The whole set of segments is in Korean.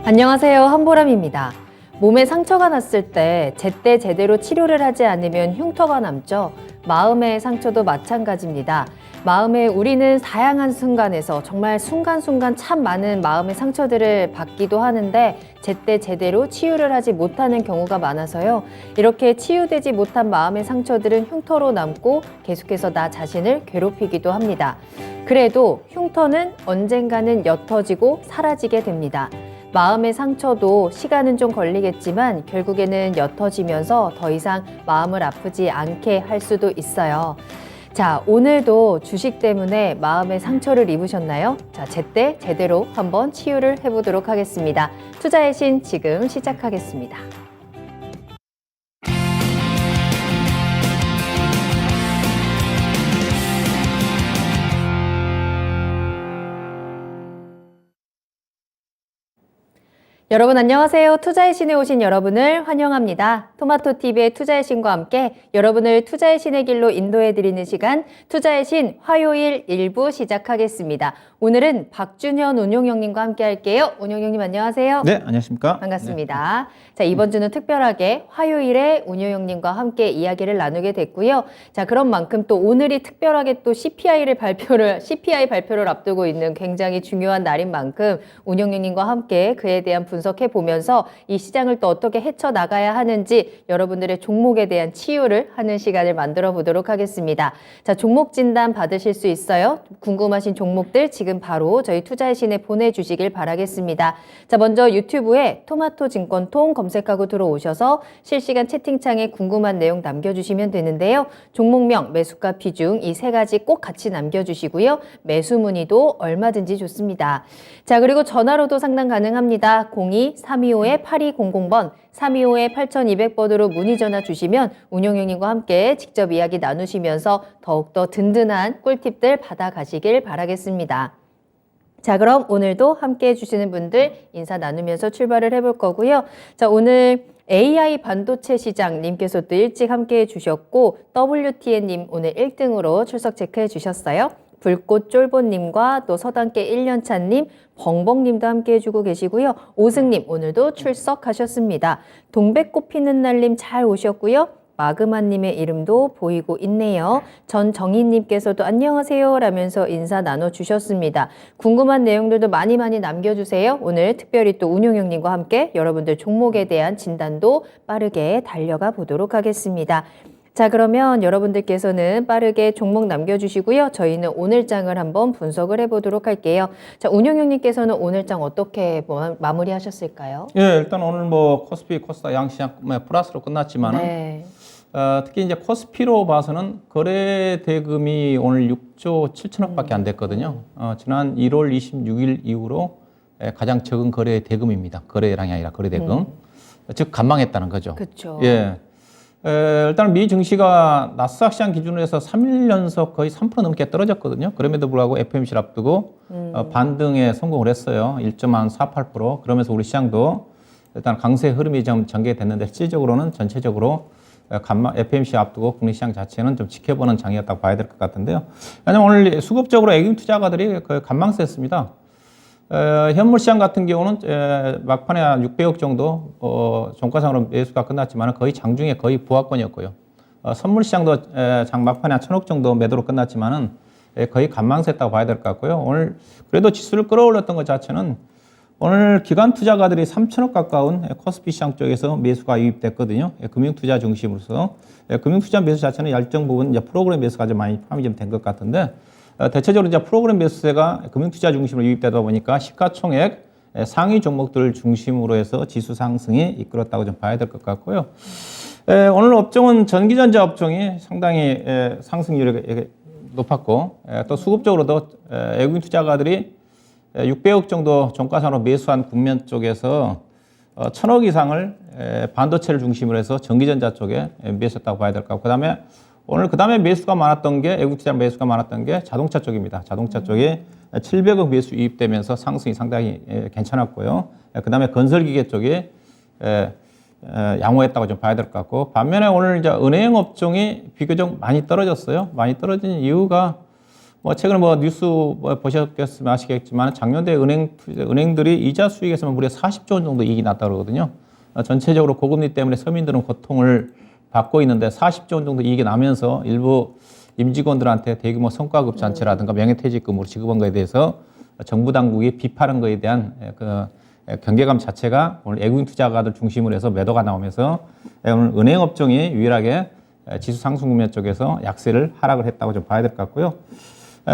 안녕하세요. 한보람입니다. 몸에 상처가 났을 때 제때 제대로 치료를 하지 않으면 흉터가 남죠. 마음의 상처도 마찬가지입니다. 마음에 우리는 다양한 순간에서 정말 순간순간 참 많은 마음의 상처들을 받기도 하는데 제때 제대로 치유를 하지 못하는 경우가 많아서요. 이렇게 치유되지 못한 마음의 상처들은 흉터로 남고 계속해서 나 자신을 괴롭히기도 합니다. 그래도 흉터는 언젠가는 옅어지고 사라지게 됩니다. 마음의 상처도 시간은 좀 걸리겠지만 결국에는 옅어지면서 더 이상 마음을 아프지 않게 할 수도 있어요. 자, 오늘도 주식 때문에 마음의 상처를 입으셨나요? 자, 제때 제대로 한번 치유를 해보도록 하겠습니다. 투자의 신 지금 시작하겠습니다. 여러분 안녕하세요. 투자의 신에 오신 여러분을 환영합니다. 토마토TV의 투자의 신과 함께 여러분을 투자의 신의 길로 인도해드리는 시간 투자의 신 화요일 1부 시작하겠습니다. 오늘은 박준현 운용형님과 함께 할게요. 운용형님 안녕하세요. 네, 안녕하십니까? 반갑습니다. 네. 자, 이번 주는 특별하게 화요일에 운용형님과 함께 이야기를 나누게 됐고요. 자, 그런 만큼 또 오늘이 특별하게 또 CPI 발표를 앞두고 있는 굉장히 중요한 날인 만큼 운용형님과 함께 그에 대한 분석해 보면서 이 시장을 또 어떻게 헤쳐나가야 하는지 여러분들의 종목에 대한 치유를 하는 시간을 만들어 보도록 하겠습니다. 자, 종목 진단 받으실 수 있어요. 궁금하신 종목들 지금 바로 저희 투자의 신에 보내주시길 바라겠습니다. 자, 먼저 유튜브에 토마토 증권통 검색하고 들어오셔서 실시간 채팅창에 궁금한 내용 남겨주시면 되는데요. 종목명, 매수가 비중 이 세 가지 꼭 같이 남겨주시고요. 매수 문의도 얼마든지 좋습니다. 자, 그리고 전화로도 상담 가능합니다. 02-325-8200번, 325-8200번으로 문의 전화 주시면 운용형님과 함께 직접 이야기 나누시면서 더욱더 든든한 꿀팁들 받아가시길 바라겠습니다. 자, 그럼 오늘도 함께 해주시는 분들 인사 나누면서 출발을 해볼 거고요. 자, 오늘 AI 반도체 시장님께서 또 일찍 함께 해주셨고 WTN님 오늘 1등으로 출석 체크해 주셨어요. 불꽃 쫄보님과 또 서당계 1년차님, 벙벙님도 함께 해주고 계시고요. 오승님 오늘도 출석하셨습니다. 동백꽃 피는 날님 잘 오셨고요. 마그마님의 이름도 보이고 있네요. 전정희님께서도 안녕하세요 라면서 인사 나눠주셨습니다. 궁금한 내용들도 많이 남겨주세요. 오늘 특별히 또 운용형님과 함께 여러분들 종목에 대한 진단도 빠르게 달려가 보도록 하겠습니다. 자, 그러면 여러분들께서는 빠르게 종목 남겨주시고요. 저희는 오늘장을 한번 분석을 해보도록 할게요. 자, 운용형님께서는 오늘장 어떻게 마무리하셨을까요? 예, 일단 오늘 코스피, 코스닥 양시장 플러스로 끝났지만은 네. 특히 이제 코스피로 봐서는 거래 대금이 오늘 6조 7천억밖에 안 됐거든요. 지난 1월 26일 이후로 가장 적은 거래 대금입니다. 거래량이 아니라 거래 대금. 즉 간망했다는 거죠. 그렇죠. 예. 일단 미 증시가 나스닥 시장 기준으로 해서 3일 연속 거의 3% 넘게 떨어졌거든요. 그럼에도 불구하고 FOMC를 앞두고 반등에 성공을 했어요. 1.48%. 그러면서 우리 시장도 일단 강세 흐름이 좀 전개됐는데 실질적으로는 전체적으로 FOMC 앞두고 국내 시장 자체는 좀 지켜보는 장이었다고 봐야 될 것 같은데요. 왜냐면 오늘 수급적으로 애국 투자가들이 거의 간망세였습니다. 현물 시장 같은 경우는 막판에 한 600억 정도 종가상으로 매수가 끝났지만 거의 장중에 거의 보합권이었고요. 선물 시장도 장 막판에 한 1,000억 정도 매도로 끝났지만은 거의 간망세였다고 봐야 될 것 같고요. 오늘 그래도 지수를 끌어올렸던 것 자체는 오늘 기관 투자가들이 3,000억 가까운 코스피 시장 쪽에서 매수가 유입됐거든요. 금융투자 중심으로서 금융투자 매수 자체는 일정 부분 이제 프로그램 매수가 좀 많이 포함이 좀 된 것 같은데. 대체적으로 이제 프로그램 매수세가 금융투자 중심으로 유입되다 보니까 시가총액 상위 종목들을 중심으로 해서 지수 상승이 이끌었다고 좀 봐야 될 것 같고요. 오늘 업종은 전기전자 업종이 상당히 상승률이 높았고 또 수급적으로도 외국인 투자가들이 600억 정도 종가상으로 매수한 국면 쪽에서 1,000억 이상을 반도체를 중심으로 해서 전기전자 쪽에 매수했다고 봐야 될 것 같고 그다음에 매수가 많았던 게 외국 투자 매수가 많았던 게 자동차 쪽입니다. 자동차 쪽에 700억 매수 유입되면서 상승이 상당히 괜찮았고요. 그다음에 건설기계 쪽에 양호했다고 좀 봐야 될 것 같고 반면에 오늘 이제 은행 업종이 비교적 많이 떨어졌어요. 많이 떨어진 이유가 뭐 최근에 뭐 뉴스 보셨겠으면 아시겠지만 작년도에 은행들이 이자 수익에서만 무려 40조 원 정도 이익이 났다 그러거든요. 전체적으로 고금리 때문에 서민들은 고통을 받고 있는데 40조 원 정도 이익이 나면서 일부 임직원들한테 대규모 성과급 잔치라든가 명예퇴직금으로 지급한 거에 대해서 정부 당국이 비판한 거에 대한 그 경계감 자체가 오늘 외국인 투자가들 중심으로 해서 매도가 나오면서 오늘 은행 업종이 유일하게 지수 상승 국면 쪽에서 약세를 하락을 했다고 좀 봐야 될 것 같고요.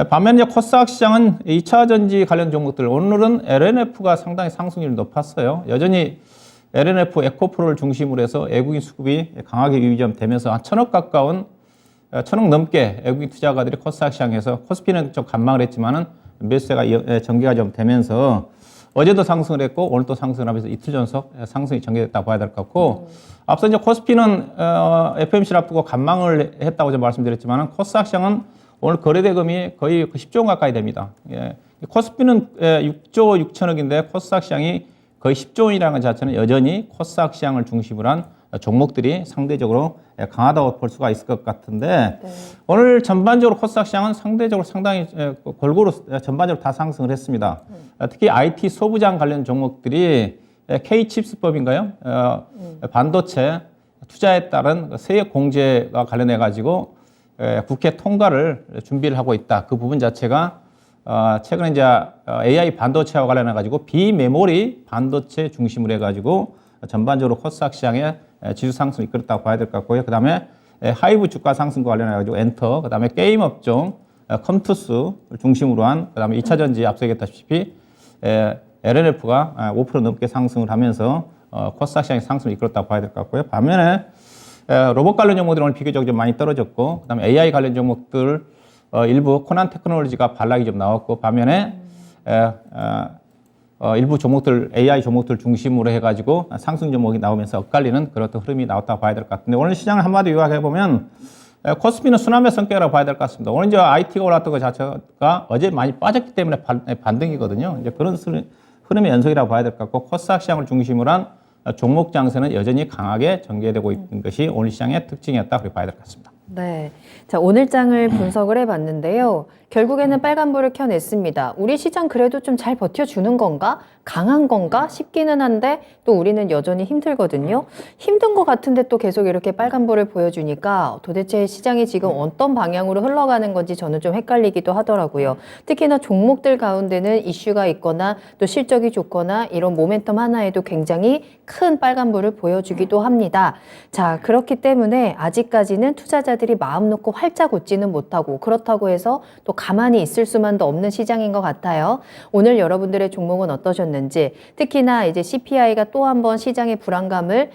반면에 코스닥 시장은 2차 전지 관련 종목들 오늘은 LNF가 상당히 상승률이 높았어요. 여전히 LNF 에코프로를 중심으로 해서 외국인 수급이 강하게 유입되면서 한 1,000억 가까운 1,000억 넘게 외국인 투자가들이 코스닥 시장에서 코스피는 좀 관망을 했지만은 매수세가 전개가 좀 되면서 어제도 상승을 했고 오늘도 상승을 하면서 이틀 연속 상승이 전개됐다고 봐야 될 것 같고 앞서 이제 코스피는 FOMC를 앞두고 관망을 했다고 좀 말씀드렸지만은 코스닥 시장은 오늘 거래 대금이 거의 10조 원 가까이 됩니다. 예. 코스피는 6조 6천억인데 코스닥 시장이 거의 10조 원이라는 것 자체는 여전히 코스닥 시장을 중심으로 한 종목들이 상대적으로 강하다고 볼 수가 있을 것 같은데 네. 오늘 전반적으로 코스닥 시장은 상대적으로 상당히 골고루 전반적으로 다 상승을 했습니다. 특히 IT 소부장 관련 종목들이 K칩스법인가요? 반도체 투자에 따른 세액 공제와 관련해 가지고 국회 통과를 준비를 하고 있다. 그 부분 자체가 최근에 이제 AI 반도체와 관련해 가지고 비메모리 반도체 중심으로 해 가지고 전반적으로 코스닥 시장에 지수 상승을 이끌었다고 봐야 될 것 같고요. 그 다음에 하이브 주가 상승과 관련해 가지고 엔터, 그 다음에 게임 업종 컴투스를 중심으로 한, 그 다음에 2차 전지 앞서 얘기했다시피 LNF가 5% 넘게 상승을 하면서 코스닥 시장의 상승을 이끌었다고 봐야 될 것 같고요. 반면에 로봇 관련 종목들은 오늘 비교적 좀 많이 떨어졌고, 그 다음에 AI 관련 종목들 일부 코난 테크놀로지가 반락이 좀 나왔고, 반면에 일부 종목들, AI 종목들 중심으로 해가지고 상승 종목이 나오면서 엇갈리는 그런 흐름이 나왔다고 봐야 될 것 같은데, 오늘 시장을 한마디 요약해보면 코스피는 순환매 성격이라고 봐야 될 것 같습니다. 오늘 이제 IT가 올랐던 것 자체가 어제 많이 빠졌기 때문에 반등이거든요. 이제 그런 흐름의 연속이라고 봐야 될 것 같고, 코스닥 시장을 중심으로 한 종목 장세는 여전히 강하게 전개되고 있는 것이 오늘 시장의 특징이었다 그렇게 봐야 될 것 같습니다. 네. 자, 오늘 장을 분석을 해봤는데요. 결국에는 빨간불을 켜냈습니다. 우리 시장 그래도 좀 잘 버텨주는 건가? 강한 건가? 싶기는 한데 또 우리는 여전히 힘들거든요. 힘든 것 같은데 또 계속 이렇게 빨간불을 보여주니까 도대체 시장이 지금 어떤 방향으로 흘러가는 건지 저는 좀 헷갈리기도 하더라고요. 특히나 종목들 가운데는 이슈가 있거나 또 실적이 좋거나 이런 모멘텀 하나에도 굉장히 큰 빨간불을 보여주기도 합니다. 자, 그렇기 때문에 아직까지는 투자자들이 마음 놓고 활짝 웃지는 못하고 그렇다고 해서 또 가만히 있을 수만도 없는 시장인 것 같아요. 오늘 여러분들의 종목은 어떠셨는지, 특히나 이제 CPI가 또 한 번 시장의 불안감을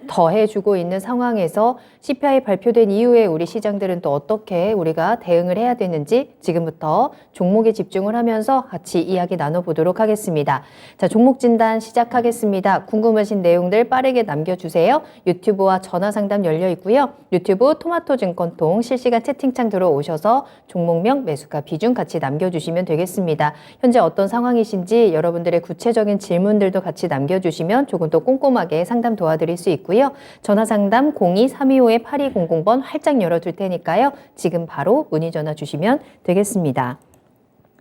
더해주고 있는 상황에서 CPI 발표된 이후에 우리 시장들은 또 어떻게 우리가 대응을 해야 되는지 지금부터 종목에 집중을 하면서 같이 이야기 나눠보도록 하겠습니다. 자, 종목 진단 시작하겠습니다. 궁금하신 내용들 빠르게 남겨주세요. 유튜브와 전화 상담 열려 있고요. 유튜브 토마토증권통 실시간 채팅창 들어오셔서 종목명, 매수가, 비중 같이 남겨주시면 되겠습니다. 현재 어떤 상황이신지 여러분들의 구체적인 질문들도 같이 남겨주시면 조금 더 꼼꼼하게 상담 도와드릴 수 있고요. 전화 상담 02-325-8200번 활짝 열어둘 테니까요. 지금 바로 문의 전화 주시면 되겠습니다.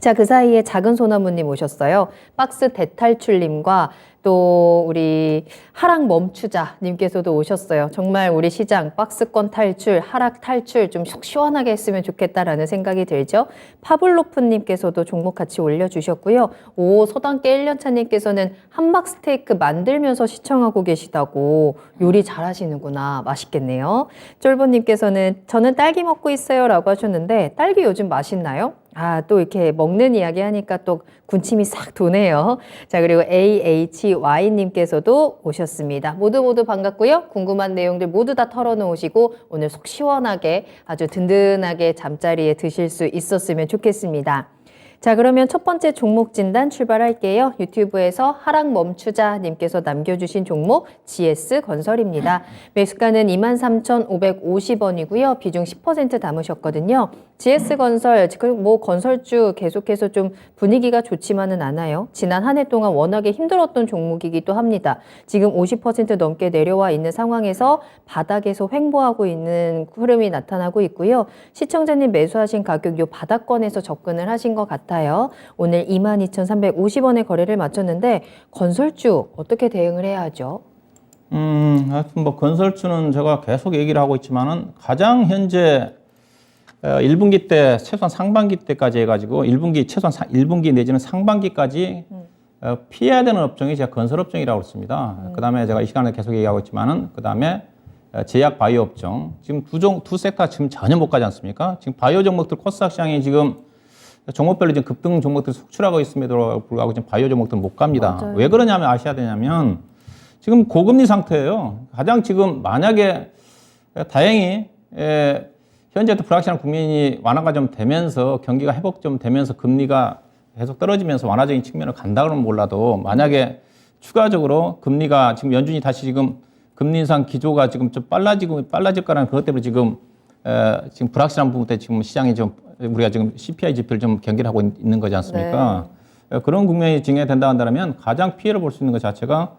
자, 그 사이에 작은 소나무님 오셨어요. 박스 대탈출님과 또 우리 하락 멈추자 님께서도 오셨어요. 정말 우리 시장 박스권 탈출, 하락 탈출 좀 속 시원하게 했으면 좋겠다라는 생각이 들죠. 파블로프 님께서도 종목 같이 올려주셨고요. 오, 소단계 1년차 님께서는 함박 스테이크 만들면서 시청하고 계시다고. 요리 잘하시는구나. 맛있겠네요. 쫄보 님께서는 저는 딸기 먹고 있어요 라고 하셨는데 딸기 요즘 맛있나요? 아, 또 이렇게 먹는 이야기 하니까 또 군침이 싹 도네요. 자, 그리고 AHY님께서도 오셨습니다. 모두 반갑고요. 궁금한 내용들 모두 다 털어놓으시고 오늘 속 시원하게 아주 든든하게 잠자리에 드실 수 있었으면 좋겠습니다. 자, 그러면 첫 번째 종목 진단 출발할게요. 유튜브에서 하락 멈추자 님께서 남겨주신 종목 GS건설입니다. 매수가는 23,550원이고요. 비중 10% 담으셨거든요. GS건설, 뭐 건설주 계속해서 좀 분위기가 좋지만은 않아요. 지난 한 해 동안 워낙에 힘들었던 종목이기도 합니다. 지금 50% 넘게 내려와 있는 상황에서 바닥에서 횡보하고 있는 흐름이 나타나고 있고요. 시청자님 매수하신 가격 요 바닥권에서 접근을 하신 것 같아요. 오늘 22,350원의 거래를 마쳤는데 건설주 어떻게 대응을 해야 하죠? 하여튼 뭐 건설주는 제가 계속 얘기를 하고 있지만은 가장 현재 1분기 때 최소한 상반기 때까지 해가지고 1분기 최소한 1분기 내지는 상반기까지 피해야 되는 업종이 제가 건설업종이라고 했습니다. 그다음에 제가 이 시간에 계속 얘기하고 있지만은 그다음에 제약 바이오 업종 지금 두 섹터 지금 전혀 못 가지 않습니까? 지금 바이오 종목들 코스닥 시장이 지금 종목별로 지금 급등 종목들 속출하고 있음에도 불구하고 지금 바이오 종목들 못 갑니다. 맞아요. 왜 그러냐면 아셔야 되냐면 지금 고금리 상태예요. 가장 지금 만약에 다행히 현재도 불확실한 국면이 완화가 좀 되면서 경기가 회복 좀 되면서 금리가 계속 떨어지면서 완화적인 측면을 간다 그러면 몰라도 만약에 추가적으로 금리가 지금 연준이 다시 지금 금리 인상 기조가 지금 좀 빨라질 거라는 그것 때문에 지금 불확실한 부분 때문에 지금 시장이 좀 우리가 지금 CPI 지표를 좀 경계를 하고 있는 거지 않습니까? 네. 그런 국면이 진행된다 한다면 가장 피해를 볼 수 있는 것 자체가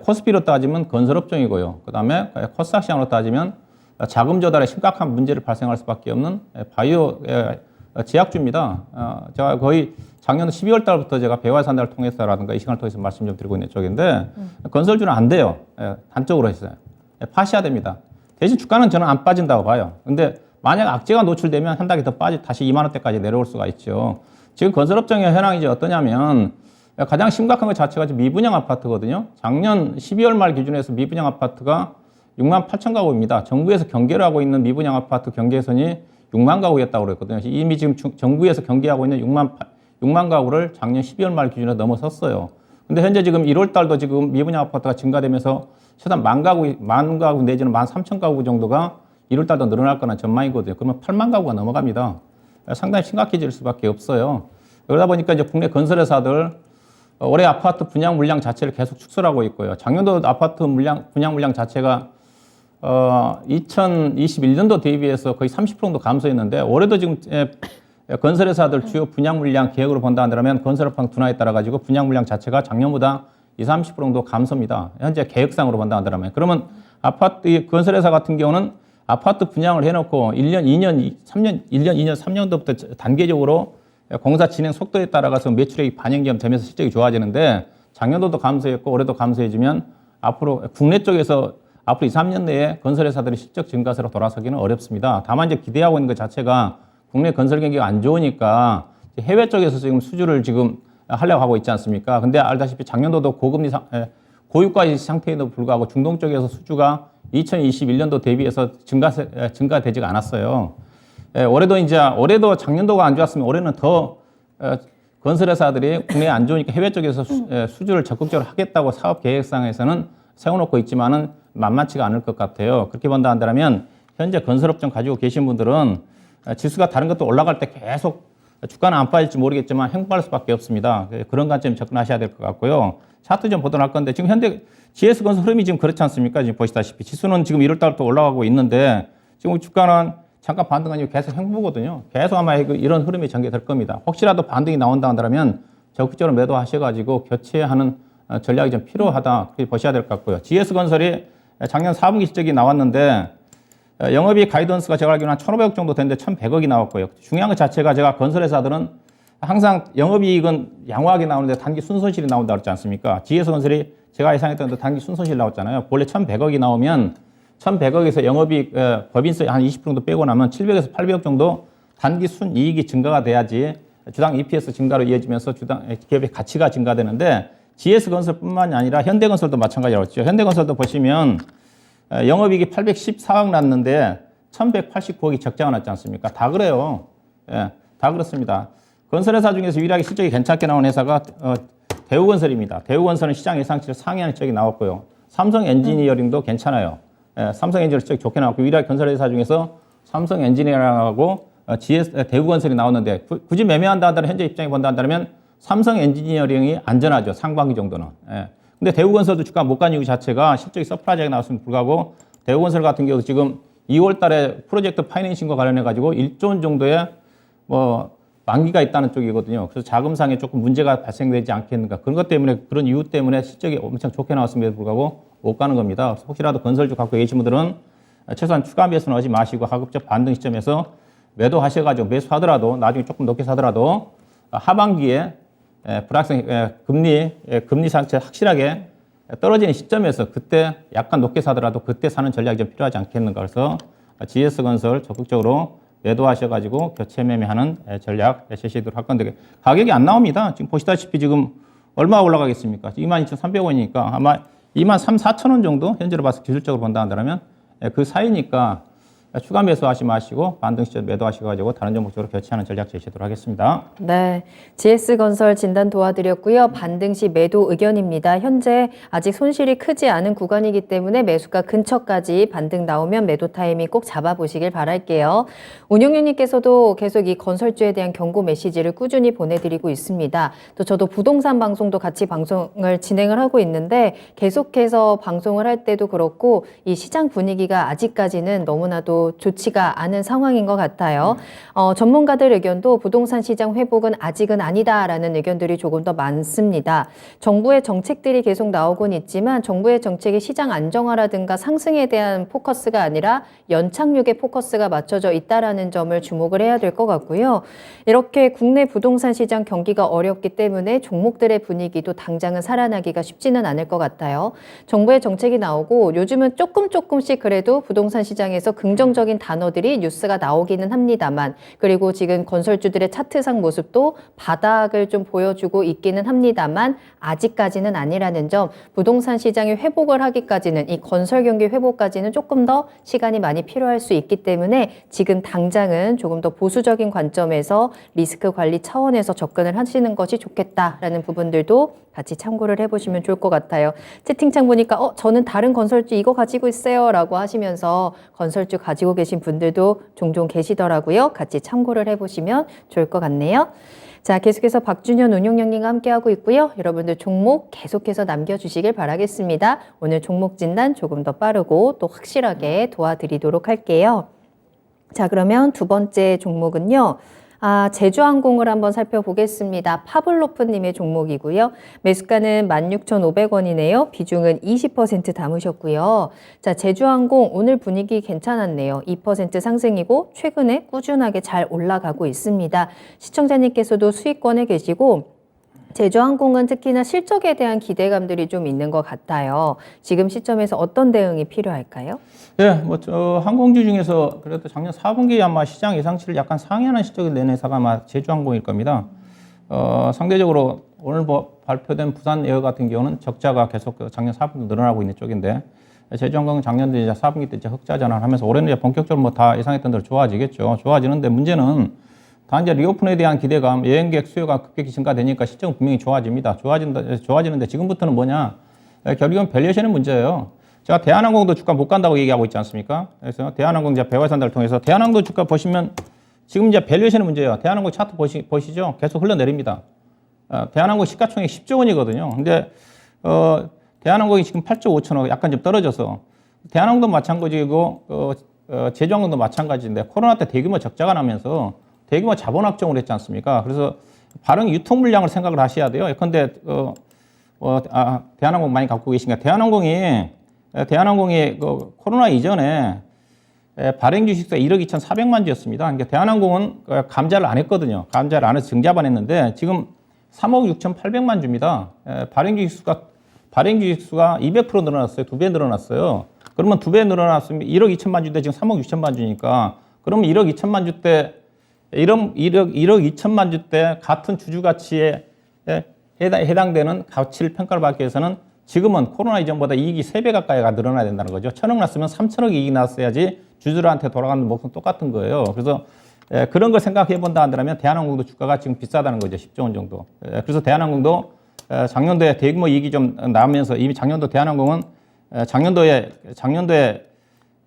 코스피로 따지면 건설업종이고요. 그다음에 코스닥 시장으로 따지면 자금 조달에 심각한 문제를 발생할 수밖에 없는 바이오 제약주입니다. 제가 거의 작년 12월 달부터 제가 배화산다를 통해서라든가 이 시간을 통해서 말씀 좀 드리고 있는 쪽인데 건설주는 안 돼요. 단적으로 했어요. 파시해야 됩니다. 대신 주가는 저는 안 빠진다고 봐요. 근데 만약 악재가 노출되면 한 단계 더 다시 2만 원대까지 내려올 수가 있죠. 지금 건설업종의 현황이 이제 어떠냐면 가장 심각한 것 자체가 지금 미분양 아파트거든요. 작년 12월 말 기준에서 미분양 아파트가 6만 8천 가구입니다. 정부에서 경계를 하고 있는 미분양 아파트 경계선이 6만 가구였다고 그랬거든요. 이미 지금 정부에서 경계하고 있는 6만 가구를 작년 12월 말 기준에 넘어섰어요. 근데 현재 지금 1월 달도 지금 미분양 아파트가 증가되면서 최소한 만 가구 내지는 13,000가구 정도가 1월 달도 늘어날 거라는 전망이거든요. 그러면 8만 가구가 넘어갑니다. 상당히 심각해질 수밖에 없어요. 그러다 보니까 이제 국내 건설회사들 올해 아파트 분양 물량 자체를 계속 축소하고 있고요. 작년도 아파트 분양 물량 자체가 2021년도 대비해서 거의 30% 정도 감소했는데 올해도 지금 건설회사들 주요 분양 물량 계획으로 본다 한다면 건설업황 둔화에 따라 가지고 분양 물량 자체가 작년보다 20-30% 정도 감소입니다. 현재 계획상으로 본다 한다면 그러면 아파트 건설회사 같은 경우는 아파트 분양을 해놓고 1년, 2년, 3년도부터 단계적으로 공사 진행 속도에 따라가서 매출액이 반영되면서 실적이 좋아지는데 작년도도 감소했고 올해도 감소해지면 앞으로 국내 쪽에서 앞으로 2, 3년 내에 건설회사들이 실적 증가세로 돌아서기는 어렵습니다. 다만 이제 기대하고 있는 것 자체가 국내 건설 경기가 안 좋으니까 해외 쪽에서 지금 수주를 지금 하려고 하고 있지 않습니까? 근데 알다시피 작년도도 고유가 상태에도 불구하고 중동 쪽에서 수주가 2021년도 대비해서 증가되지가 않았어요. 올해도 작년도가 안 좋았으면 올해는 더 건설회사들이 국내에 안 좋으니까 해외 쪽에서 수주를 적극적으로 하겠다고 사업 계획상에서는 세워놓고 있지만은 만만치가 않을 것 같아요. 그렇게 본다 한다면 현재 건설업종 가지고 계신 분들은 지수가 다른 것도 올라갈 때 계속 주가는 안 빠질지 모르겠지만 행보할 수밖에 없습니다. 그런 관점에 접근하셔야 될 것 같고요. 차트 좀 보도록 할 건데 지금 현재 GS건설 흐름이 지금 그렇지 않습니까? 지금 보시다시피 지수는 지금 1월 달부터 올라가고 있는데 지금 주가는 잠깐 반등한 이후 계속 행보거든요. 계속 아마 이런 흐름이 전개될 겁니다. 혹시라도 반등이 나온다 한다면 적극적으로 매도하셔가지고 교체하는 전략이 좀 필요하다. 그렇게 보셔야 될 것 같고요. GS건설이 작년 4분기 실적이 나왔는데 영업이익 가이던스가 제가 알기로는 한 1,500억 정도 됐는데 1,100억이 나왔고요. 중요한 것 자체가 제가 건설회사들은 항상 영업이익은 양호하게 나오는데 단기 순손실이 나온다고 그랬지 않습니까? GS건설이 제가 예상했던 대로 단기 순손실 나왔잖아요. 원래 1,100억이 나오면 1,100억에서 영업이익 법인세 한 20% 정도 빼고 나면 700에서 800억 정도 단기 순이익이 증가가 돼야지 주당 EPS 증가로 이어지면서 기업의 가치가 증가되는데 GS건설뿐만이 아니라 현대건설도 마찬가지라고 했죠. 현대건설도 보시면 영업이익이 814억 났는데 1,189억이 적자가 났지 않습니까? 다 그래요. 예, 다 그렇습니다. 건설회사 중에서 유일하게 실적이 괜찮게 나온 회사가 대우건설입니다. 대우건설은 시장 예상치를 상회하는 실적이 나왔고요. 삼성엔지니어링도 괜찮아요. 예, 삼성엔지니어링 실적이 좋게 나왔고 유일하게 건설회사 중에서 삼성엔지니어링하고 대우건설이 나오는데 굳이 매매한다 한다면 현재 입장에 본다 한다면 삼성 엔지니어링이 안전하죠. 상반기 정도는. 예. 근데 대우건설도 주가 못 간 이유 자체가 실적이 서프라이즈하게 나왔음에도 불구하고 대우건설 같은 경우도 지금 2월 달에 프로젝트 파이낸싱과 관련해 가지고 1조 원 정도의 뭐 만기가 있다는 쪽이거든요. 그래서 자금상에 조금 문제가 발생되지 않겠는가. 그런 것 때문에 그런 이유 때문에 실적이 엄청 좋게 나왔음에도 불구하고 못 가는 겁니다. 그래서 혹시라도 건설주 갖고 계신 분들은 최소한 추가 매수는 하지 마시고 가급적 반등 시점에서 매도하셔가지고 매수하더라도 나중에 조금 높게 사더라도 하반기에 불확성 금리 상태 확실하게 떨어지는 시점에서 그때 약간 높게 사더라도 그때 사는 전략이 좀 필요하지 않겠는가. 그래서 GS건설 적극적으로 매도하셔가지고 교체 매매하는 전략 제시하도록 할 건데 가격이 안 나옵니다. 지금 보시다시피 지금 얼마 올라가겠습니까? 22,300원이니까 아마 23,400원 정도 현재로 봐서 기술적으로 본다 한다면 그 사이니까 추가 매수하지 마시고 반등 시점 매도하셔가지고 다른 종목 쪽으로 교체하는 전략 제시하도록 하겠습니다. 네, GS건설 진단 도와드렸고요. 반등 시 매도 의견입니다. 현재 아직 손실이 크지 않은 구간이기 때문에 매수가 근처까지 반등 나오면 매도 타이밍 꼭 잡아보시길 바랄게요. 운용유님께서도 계속 이 건설주에 대한 경고 메시지를 꾸준히 보내드리고 있습니다. 또 저도 부동산 방송도 같이 방송을 진행을 하고 있는데 계속해서 방송을 할 때도 그렇고 이 시장 분위기가 아직까지는 너무나도 좋지가 않은 상황인 것 같아요. 전문가들 의견도 부동산 시장 회복은 아직은 아니다라는 의견들이 조금 더 많습니다. 정부의 정책들이 계속 나오곤 있지만 정부의 정책이 시장 안정화라든가 상승에 대한 포커스가 아니라 연착륙에 포커스가 맞춰져 있다라는 점을 주목을 해야 될 것 같고요. 이렇게 국내 부동산 시장 경기가 어렵기 때문에 종목들의 분위기도 당장은 살아나기가 쉽지는 않을 것 같아요. 정부의 정책이 나오고 요즘은 조금씩 그래도 부동산 시장에서 긍정적인 단어들이 뉴스가 나오기는 합니다만 그리고 지금 건설주들의 차트상 모습도 바닥을 좀 보여주고 있기는 합니다만 아직까지는 아니라는 점 부동산 시장이 회복을 하기까지는 이 건설 경기 회복까지는 조금 더 시간이 많이 필요할 수 있기 때문에 지금 당장은 조금 더 보수적인 관점에서 리스크 관리 차원에서 접근을 하시는 것이 좋겠다라는 부분들도 같이 참고를 해보시면 좋을 것 같아요. 채팅창 보니까 저는 다른 건설주 이거 가지고 있어요 라고 하시면서 건설주 가지고 계신 분들도 종종 계시더라고요. 같이 참고를 해보시면 좋을 것 같네요. 자, 계속해서 박준현 운용영님과 함께하고 있고요. 여러분들 종목 계속해서 남겨주시길 바라겠습니다. 오늘 종목 진단 조금 더 빠르고 또 확실하게 도와드리도록 할게요. 자, 그러면 두 번째 종목은요. 제주항공을 한번 살펴보겠습니다. 파블로프님의 종목이고요. 매수가는 16,500원이네요. 비중은 20% 담으셨고요. 자, 제주항공 오늘 분위기 괜찮았네요. 2% 상승이고 최근에 꾸준하게 잘 올라가고 있습니다. 시청자님께서도 수익권에 계시고 제주항공은 특히나 실적에 대한 기대감들이 좀 있는 것 같아요. 지금 시점에서 어떤 대응이 필요할까요? 네, 항공주 중에서 그래도 작년 4분기에 아마 시장 예상치를 약간 상회하는 실적을 낸 회사가 아마 제주항공일 겁니다. 상대적으로 오늘 발표된 부산 에어 같은 경우는 적자가 계속 작년 4분기 늘어나고 있는 쪽인데 제주항공은 작년도 이제 4분기 때 이제 흑자 전환하면서 올해는 이제 본격적으로 다 예상했던 대로 좋아지겠죠. 좋아지는데 문제는 단지 리오픈에 대한 기대감, 여행객 수요가 급격히 증가되니까 실적은 분명히 좋아집니다. 좋아지는데 지금부터는 뭐냐? 결국은 밸류에이션의 문제예요. 제가 대한항공도 주가 못 간다고 얘기하고 있지 않습니까? 그래서 대한항공 이제 배화산다를 통해서 대한항공 주가 보시면 지금 이제 밸류에이션의 문제예요. 대한항공 차트 보시죠? 계속 흘러내립니다. 대한항공 시가총액 10조 원이거든요. 근데 대한항공이 지금 8조 5천억 약간 좀 떨어져서 대한항공도 마찬가지고 제주항공도 마찬가지인데 코로나 때 대규모 적자가 나면서 대규모 자본 확정을 했지 않습니까? 그래서 발행 유통 물량을 생각을 하셔야 돼요. 예컨대 대한항공 많이 갖고 계신가? 대한항공이 코로나 이전에 발행 주식수가 1억 2,400만 주였습니다. 그러니까 대한항공은 감자를 안 했거든요. 감자를 안 해서 증자만 했는데 지금 3억 6,800만 주입니다. 발행 주식수가 200% 늘어났어요. 2배 늘어났어요. 그러면 2배 늘어났으면 1억 2천만 주인데 지금 3억 6천만 주니까 그러면 1억 2천만 주 때 1억 2천만 주 때 같은 주주 가치에 해당되는 가치를 평가를 받기 위해서는 지금은 코로나 이전보다 이익이 3배 가까이가 늘어나야 된다는 거죠. 1,000억 났으면 3,000억 이익이 났어야지 주주들한테 돌아가는 목은 똑같은 거예요. 그래서 그런 걸 생각해 본다 한다면 대한항공도 주가가 지금 비싸다는 거죠. 10조 원 정도. 그래서 대한항공도 작년도에 대규모 이익이 좀 나오면서 이미 작년도 대한항공은 작년도에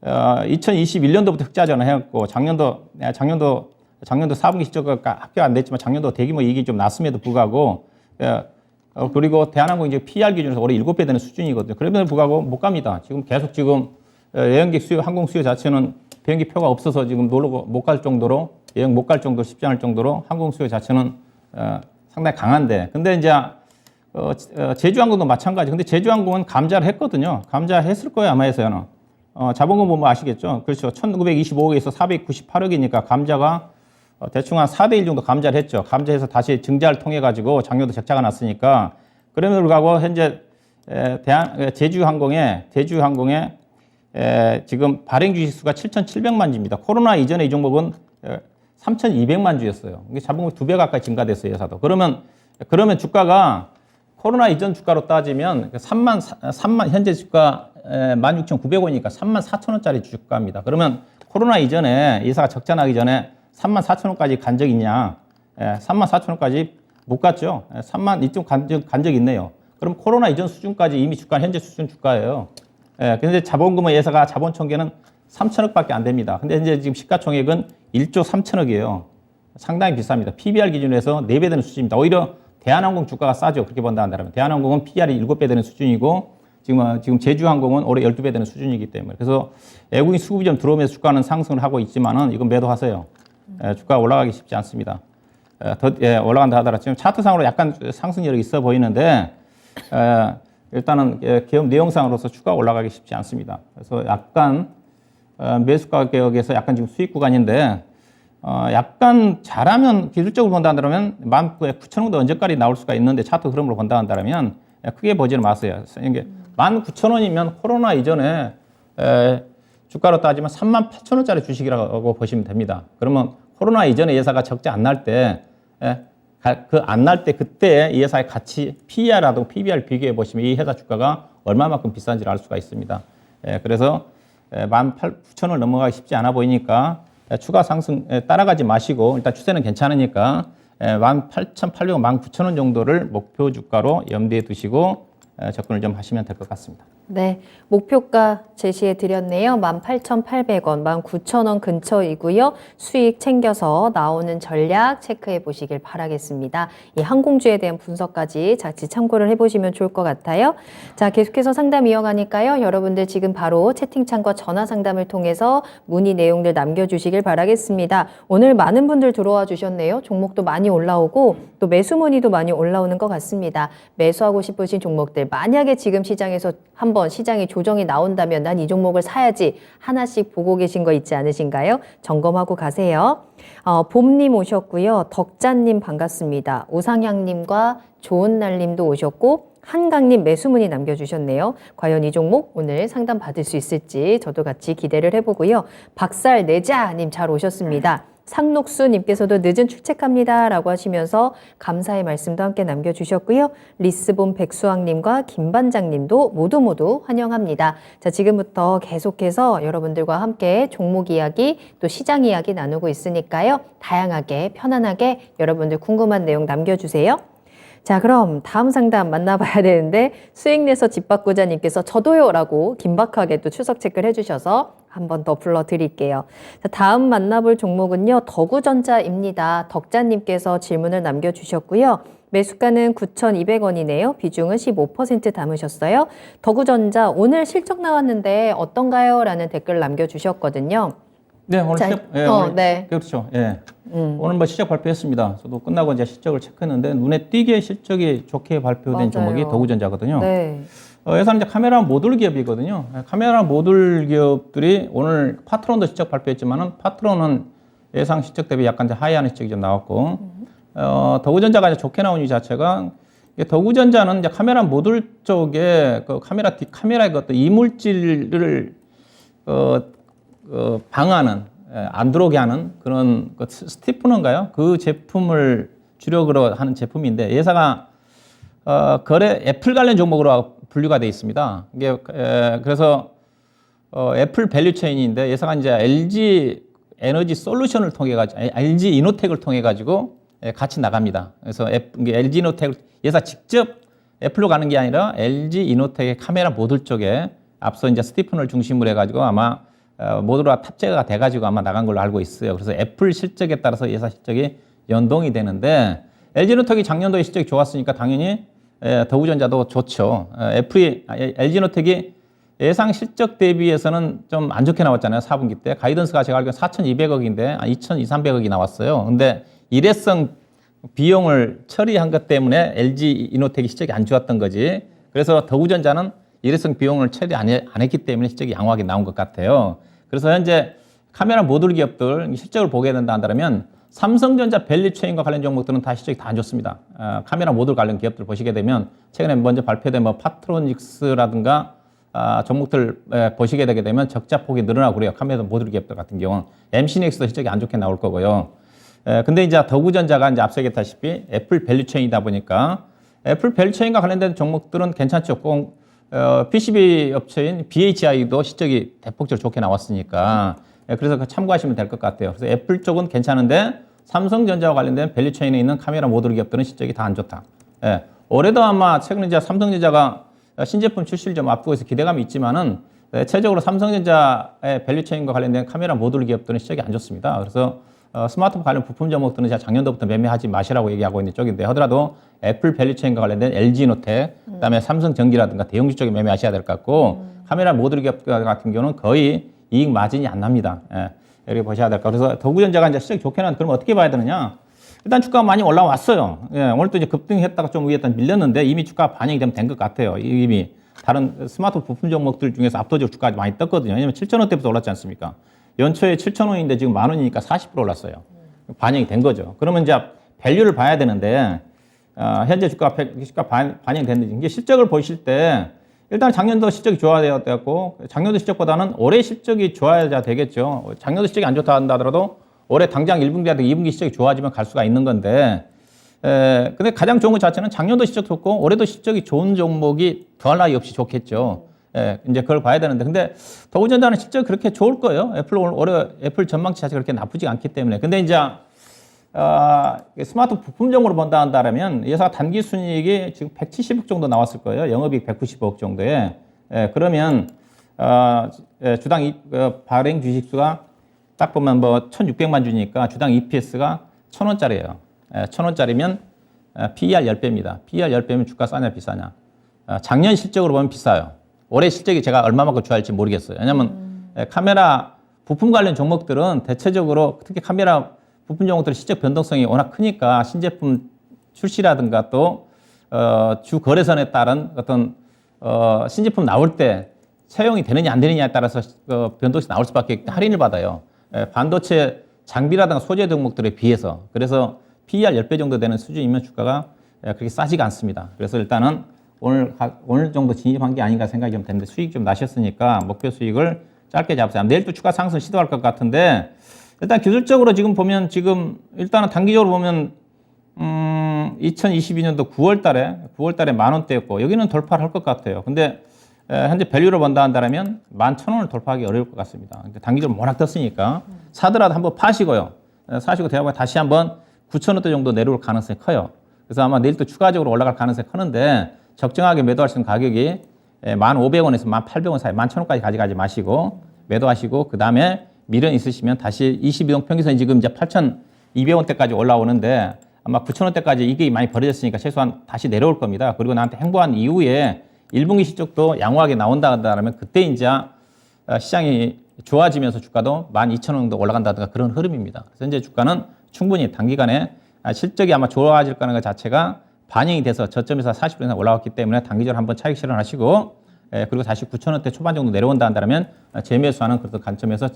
2021년도부터 흑자 전환해갖고 작년도 작년도 4분기 실적가 합격 안 됐지만 작년도 대규모 이익이 좀 났음에도 불구하고 그리고 대한항공 이제 PR 기준에서 올해 7배 되는 수준이거든요. 그럼에도 불구하고 못 갑니다. 지금 계속 지금 여행객 수요, 항공 수요 자체는 비행기 표가 없어서 지금 놀러 못 갈 정도로 여행 못 갈 정도로 쉽지 않을 정도로 항공 수요 자체는 상당히 강한데 근데 이제 제주항공도 마찬가지. 근데 제주항공은 감자를 했거든요. 감자했을 거예요 아마 해서요. 자본금 보면 아시겠죠? 그렇죠. 1925억에서 498억이니까 감자가 대충 한 4대1 정도 감자를 했죠. 감자해서 다시 증자를 통해 가지고 작년도 적자가 났으니까 그럼에도 불구하고 현재 제주항공의 지금 발행 주식수가 7,700만 주입니다. 코로나 이전에 이 종목은 3,200만 주였어요. 이게 자본금이 2배 가까이 증가됐어요, 회사도. 그러면 주가가 코로나 이전 주가로 따지면 3만 현재 주가 16,900원이니까 34,000원짜리 주가입니다. 그러면 코로나 이전에 회사가 적자 나기 전에 34,000원까지 간 적 있냐? 34,000원까지 못 갔죠. 3만 이쪽 간 적 있네요. 그럼 코로나 이전 수준까지 이미 주가는 현재 수준 주가예요. 근데 자본금의 회사가 자본 총계는 3천억밖에 안 됩니다. 근데 현재 지금 시가총액은 1조 3천억이에요. 상당히 비쌉니다. PBR 기준에서 4배 되는 수준입니다. 오히려 대한항공 주가가 싸죠. 그렇게 본다 한다면 대한항공은 PR이 7배 되는 수준이고 지금 제주항공은 올해 12배 되는 수준이기 때문에 그래서 외국인 수급이 좀 들어오면서 주가는 상승을 하고 있지만은 이건 매도하세요. 주가 올라가기 쉽지 않습니다. 올라간다 하더라도 지금 차트상으로 약간 상승 여력이 있어 보이는데 일단은 기업 내용상으로서 주가 올라가기 쉽지 않습니다. 그래서 약간 매수 가격에서 약간 지금 수익 구간인데 약간 잘하면 기술적으로 본다 한다면 19,000원도 언제까지 나올 수가 있는데 차트 흐름으로 본다 한다면 크게 보지는 마세요. 이게 19,000원이면 코로나 이전에 주가로 따지면 38,000원짜리 주식이라고 보시면 됩니다. 그러면 코로나 이전에 회사가 적자 안 날 때 안 날 때 그때 이 회사의 가치 PER하고 PBR 비교해 보시면 이 회사 주가가 얼마만큼 비싼지를 알 수가 있습니다. 그래서 18,000원을 넘어가기 쉽지 않아 보이니까 추가 상승 따라가지 마시고 일단 추세는 괜찮으니까 18,800원, 19,000원 정도를 목표 주가로 염두에 두시고 접근을 좀 하시면 될 것 같습니다. 네, 목표가 제시해 드렸네요. 18,800원, 19,000원 근처이고요. 수익 챙겨서 나오는 전략 체크해 보시길 바라겠습니다. 이 항공주에 대한 분석까지 같이 참고를 해보시면 좋을 것 같아요. 자, 계속해서 상담 이어가니까요. 여러분들 지금 바로 채팅창과 전화 상담을 통해서 문의 내용들 남겨주시길 바라겠습니다. 오늘 많은 분들 들어와 주셨네요. 종목도 많이 올라오고 또 매수 문의도 많이 올라오는 것 같습니다. 매수하고 싶으신 종목들 만약에 지금 시장에서 한번 시장이 조정이 나온다면 난 이 종목을 사야지 하나씩 보고 계신 거 있지 않으신가요? 점검하고 가세요. 봄님 오셨고요. 덕자님 반갑습니다. 오상향님과 좋은날님도 오셨고 한강님 매수문의 남겨주셨네요. 과연 이 종목 오늘 상담 받을 수 있을지 저도 같이 기대를 해보고요. 박살내자님 잘 오셨습니다. 상록수님께서도 늦은 출첵합니다 라고 하시면서 감사의 말씀도 함께 남겨주셨고요. 리스본 백수왕님과 김반장님도 모두 환영합니다. 자, 지금부터 계속해서 여러분들과 함께 종목 이야기 또 시장 이야기 나누고 있으니까요. 다양하게 편안하게 여러분들 궁금한 내용 남겨주세요. 자, 그럼 다음 상담 만나봐야 되는데 수익내서 집 바꾸자님께서 저도요 라고 긴박하게 또 추석 체크를 해주셔서 한 번 더 불러드릴게요. 자, 다음 만나볼 종목은요. 덕우전자입니다. 덕자님께서 질문을 남겨주셨고요. 매수가는 9,200원이네요. 비중은 15% 담으셨어요. 덕우전자 오늘 실적 나왔는데 어떤가요? 라는 댓글 남겨주셨거든요. 네, 오늘 자, 시작, 오늘, 네. 그렇죠. 예. 오늘 뭐 실적 발표했습니다. 저도 끝나고 이제 실적을 체크했는데 눈에 띄게 실적이 좋게 발표된 맞아요. 종목이 덕우전자거든요. 네. 회사는 이제 카메라 모듈 기업이거든요. 카메라 모듈 기업들이 오늘 파트론도 실적 발표했지만은 파트론은 예상 실적 대비 약간 이제 하이하는 실적이 좀 나왔고, 덕우전자가 이제 좋게 나온 이 자체가 덕우전자는 이제 카메라 모듈 쪽에 그 카메라의 그 어떤 이물질을 방하는 안 들어오게 하는 그런 그 스티프너인가요? 그 제품을 주력으로 하는 제품인데 회사가 애플 관련 종목으로 분류가 되어 있습니다. 이게 그래서 애플 밸류체인인데 회사가 이제 LG 에너지 솔루션을 통해 가지고 LG 이노텍을 통해 가지고 같이 나갑니다. 그래서 LG 이노텍 회사 직접 애플로 가는 게 아니라 LG 이노텍의 카메라 모듈 쪽에 앞서 이제 스티픈을 중심으로 해가지고 아마 모두 다 탑재가 돼가지고 아마 나간 걸로 알고 있어요. 그래서 애플 실적에 따라서 예상 실적이 연동이 되는데 LG노텍이 작년도에 실적이 좋았으니까 당연히 더우전자도 좋죠. LG노텍이 예상 실적 대비해서는 좀 안 좋게 나왔잖아요. 4분기 때. 가이던스가 제가 알기로는 4,200억인데 2,200~300억이 나왔어요. 근데 일회성 비용을 처리한 것 때문에 LG이노텍이 실적이 안 좋았던 거지. 그래서 더우전자는 일회성 비용을 처리 안 했기 때문에 실적이 양호하게 나온 것 같아요. 그래서 현재 카메라 모듈 기업들 실적을 보게 된다 한다면 삼성전자 밸류체인과 관련 종목들은 다 실적이 다 안 좋습니다. 카메라 모듈 관련 기업들 보시게 되면 최근에 먼저 발표된 뭐 파트로닉스라든가 종목들 보시게 되게 되면 적자 폭이 늘어나고 그래요. 카메라 모듈 기업들 같은 경우는 MCNX도 실적이 안 좋게 나올 거고요. 근데 이제 더구전자가 이제 앞서 얘기했다시피 애플 밸류체인이다 보니까 애플 밸류체인과 관련된 종목들은 괜찮죠. PCB 업체인 BHI도 실적이 대폭적으로 좋게 나왔으니까 그래서 참고하시면 될 것 같아요. 그래서 애플 쪽은 괜찮은데 삼성전자와 관련된 밸류체인에 있는 카메라 모듈 기업들은 실적이 다 안 좋다. 올해도 아마 최근에 이제 삼성전자가 신제품 출시를 좀 앞두고 있어 기대감이 있지만은 대체적으로 삼성전자의 밸류체인과 관련된 카메라 모듈 기업들은 실적이 안 좋습니다. 그래서 스마트폰 관련 부품 종목들은 제가 작년도부터 매매하지 마시라고 얘기하고 있는 쪽인데 하더라도 애플 밸류체인과 관련된 LG노텍, 그다음에 삼성전기라든가 대형주 쪽에 매매하셔야 될 것 같고 카메라 모듈 기업 같은 경우는 거의 이익 마진이 안 납니다. 이렇게 보셔야 될 것 같아요. 그래서 더구전자가 이제 실적이 좋게 나왔는데 그럼 어떻게 봐야 되느냐? 일단 주가가 많이 올라왔어요. 오늘 또 이제 급등했다가 좀 위에 밀렸는데 이미 주가 반영이 된 것 같아요. 이미 다른 스마트폰 부품 종목들 중에서 압도적으로 주가가 많이 떴거든요. 왜냐면 7,000원대부터 올랐지 않습니까? 연초에 7,000원인데 지금 10,000원이니까 40% 올랐어요. 반영이 된 거죠. 그러면 이제 밸류를 봐야 되는데 현재 주가 반영이 됐는지 이게 실적을 보실 때 일단 작년도 실적이 좋아되었고 작년도 실적보다는 올해 실적이 좋아야 되겠죠. 작년도 실적이 안 좋다 하더라도 올해 당장 1분기라도 2분기 실적이 좋아지면 갈 수가 있는 건데 근데 가장 좋은 것 자체는 작년도 실적 좋고 올해도 실적이 좋은 종목이 더할 나위 없이 좋겠죠. 이제 그걸 봐야 되는데 근데 더우전자는 실적이 그렇게 좋을 거예요. 올해 애플 전망치 자체가 그렇게 나쁘지 않기 때문에 근데 이제 스마트 부품종으로 본다 한다면 예상 단기 순이익이 지금 170억 정도 나왔을 거예요. 영업이익 190억 정도에 그러면 주당 발행 주식수가 딱 보면 뭐 1,600만 주니까 주당 EPS가 1,000원짜리예요. 1,000원짜리면 PER 10배입니다. PER 10배면 주가 싸냐 비싸냐. 작년 실적으로 보면 비싸요. 올해 실적이 제가 얼마만큼 좋아할지 모르겠어요. 왜냐하면 카메라 부품 관련 종목들은 대체적으로 특히 카메라 부품 종목들의 실적 변동성이 워낙 크니까 신제품 출시라든가 또 주 거래선에 따른 어떤 신제품 나올 때 채용이 되느냐 안 되느냐에 따라서 변동성이 나올 수밖에 할인을 받아요. 반도체 장비라든가 소재 종목들에 비해서 그래서 PER 10배 정도 되는 수준이면 주가가 그렇게 싸지가 않습니다. 그래서 일단은 오늘 정도 진입한 게 아닌가 생각이 좀 되는데 수익 좀 나셨으니까 목표 수익을 짧게 잡으세요. 내일 또 주가 상승 시도할 것 같은데 일단 기술적으로 지금 보면 지금 일단은 단기적으로 보면 2022년도 9월 달에 10,000원대였고 여기는 돌파를 할 것 같아요. 근데 현재 밸류로 본다 한다면 11,000원을 돌파하기 어려울 것 같습니다. 근데 단기적으로 워낙 떴으니까 사더라도 한번 파시고요. 사시고 대화가 다시 한번 9,000원대 정도 내려올 가능성이 커요. 그래서 아마 내일 또 추가적으로 올라갈 가능성이 크는데 적정하게 매도할 수 있는 가격이 1,500원에서 1,800원 사이 11,000원까지 가져가지 마시고 매도하시고 그 다음에 미련 있으시면 다시 22동 평균선이 지금 이제 8,200원대까지 올라오는데 아마 9,000원대까지 이게 많이 벌어졌으니까 최소한 다시 내려올 겁니다. 그리고 나한테 행보한 이후에 1분기 실적도 양호하게 나온다 한다면 그때 이제 시장이 좋아지면서 주가도 12,000원 정도 올라간다든가 그런 흐름입니다. 그래서 현재 주가는 충분히 단기간에 실적이 아마 좋아질 거라는 것 자체가 반영이 돼서 저점에서 40% 이상 올라왔기 때문에 단기적으로 한번 차익 실현하시고 그리고 다시 9,000원대 초반 정도 내려온다 한다면 재매수하는 그런 관점에서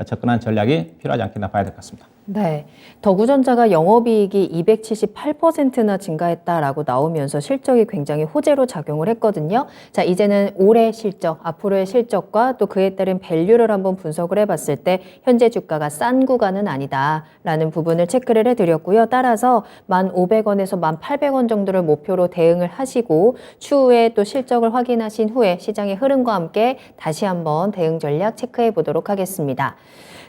접근한 전략이 필요하지 않겠나 봐야 될 것 같습니다. 네. 더구전자가 영업이익이 278%나 증가했다라고 나오면서 실적이 굉장히 호재로 작용을 했거든요. 자, 이제는 올해 실적, 앞으로의 실적과 또 그에 따른 밸류를 한번 분석을 해봤을 때 현재 주가가 싼 구간은 아니다라는 부분을 체크를 해드렸고요. 따라서 1,500원에서 1,800원 정도를 목표로 대응을 하시고 추후에 또 실적을 확인하신 후에 시장의 흐름과 함께 다시 한번 대응 전략 체크해 보도록 하겠습니다.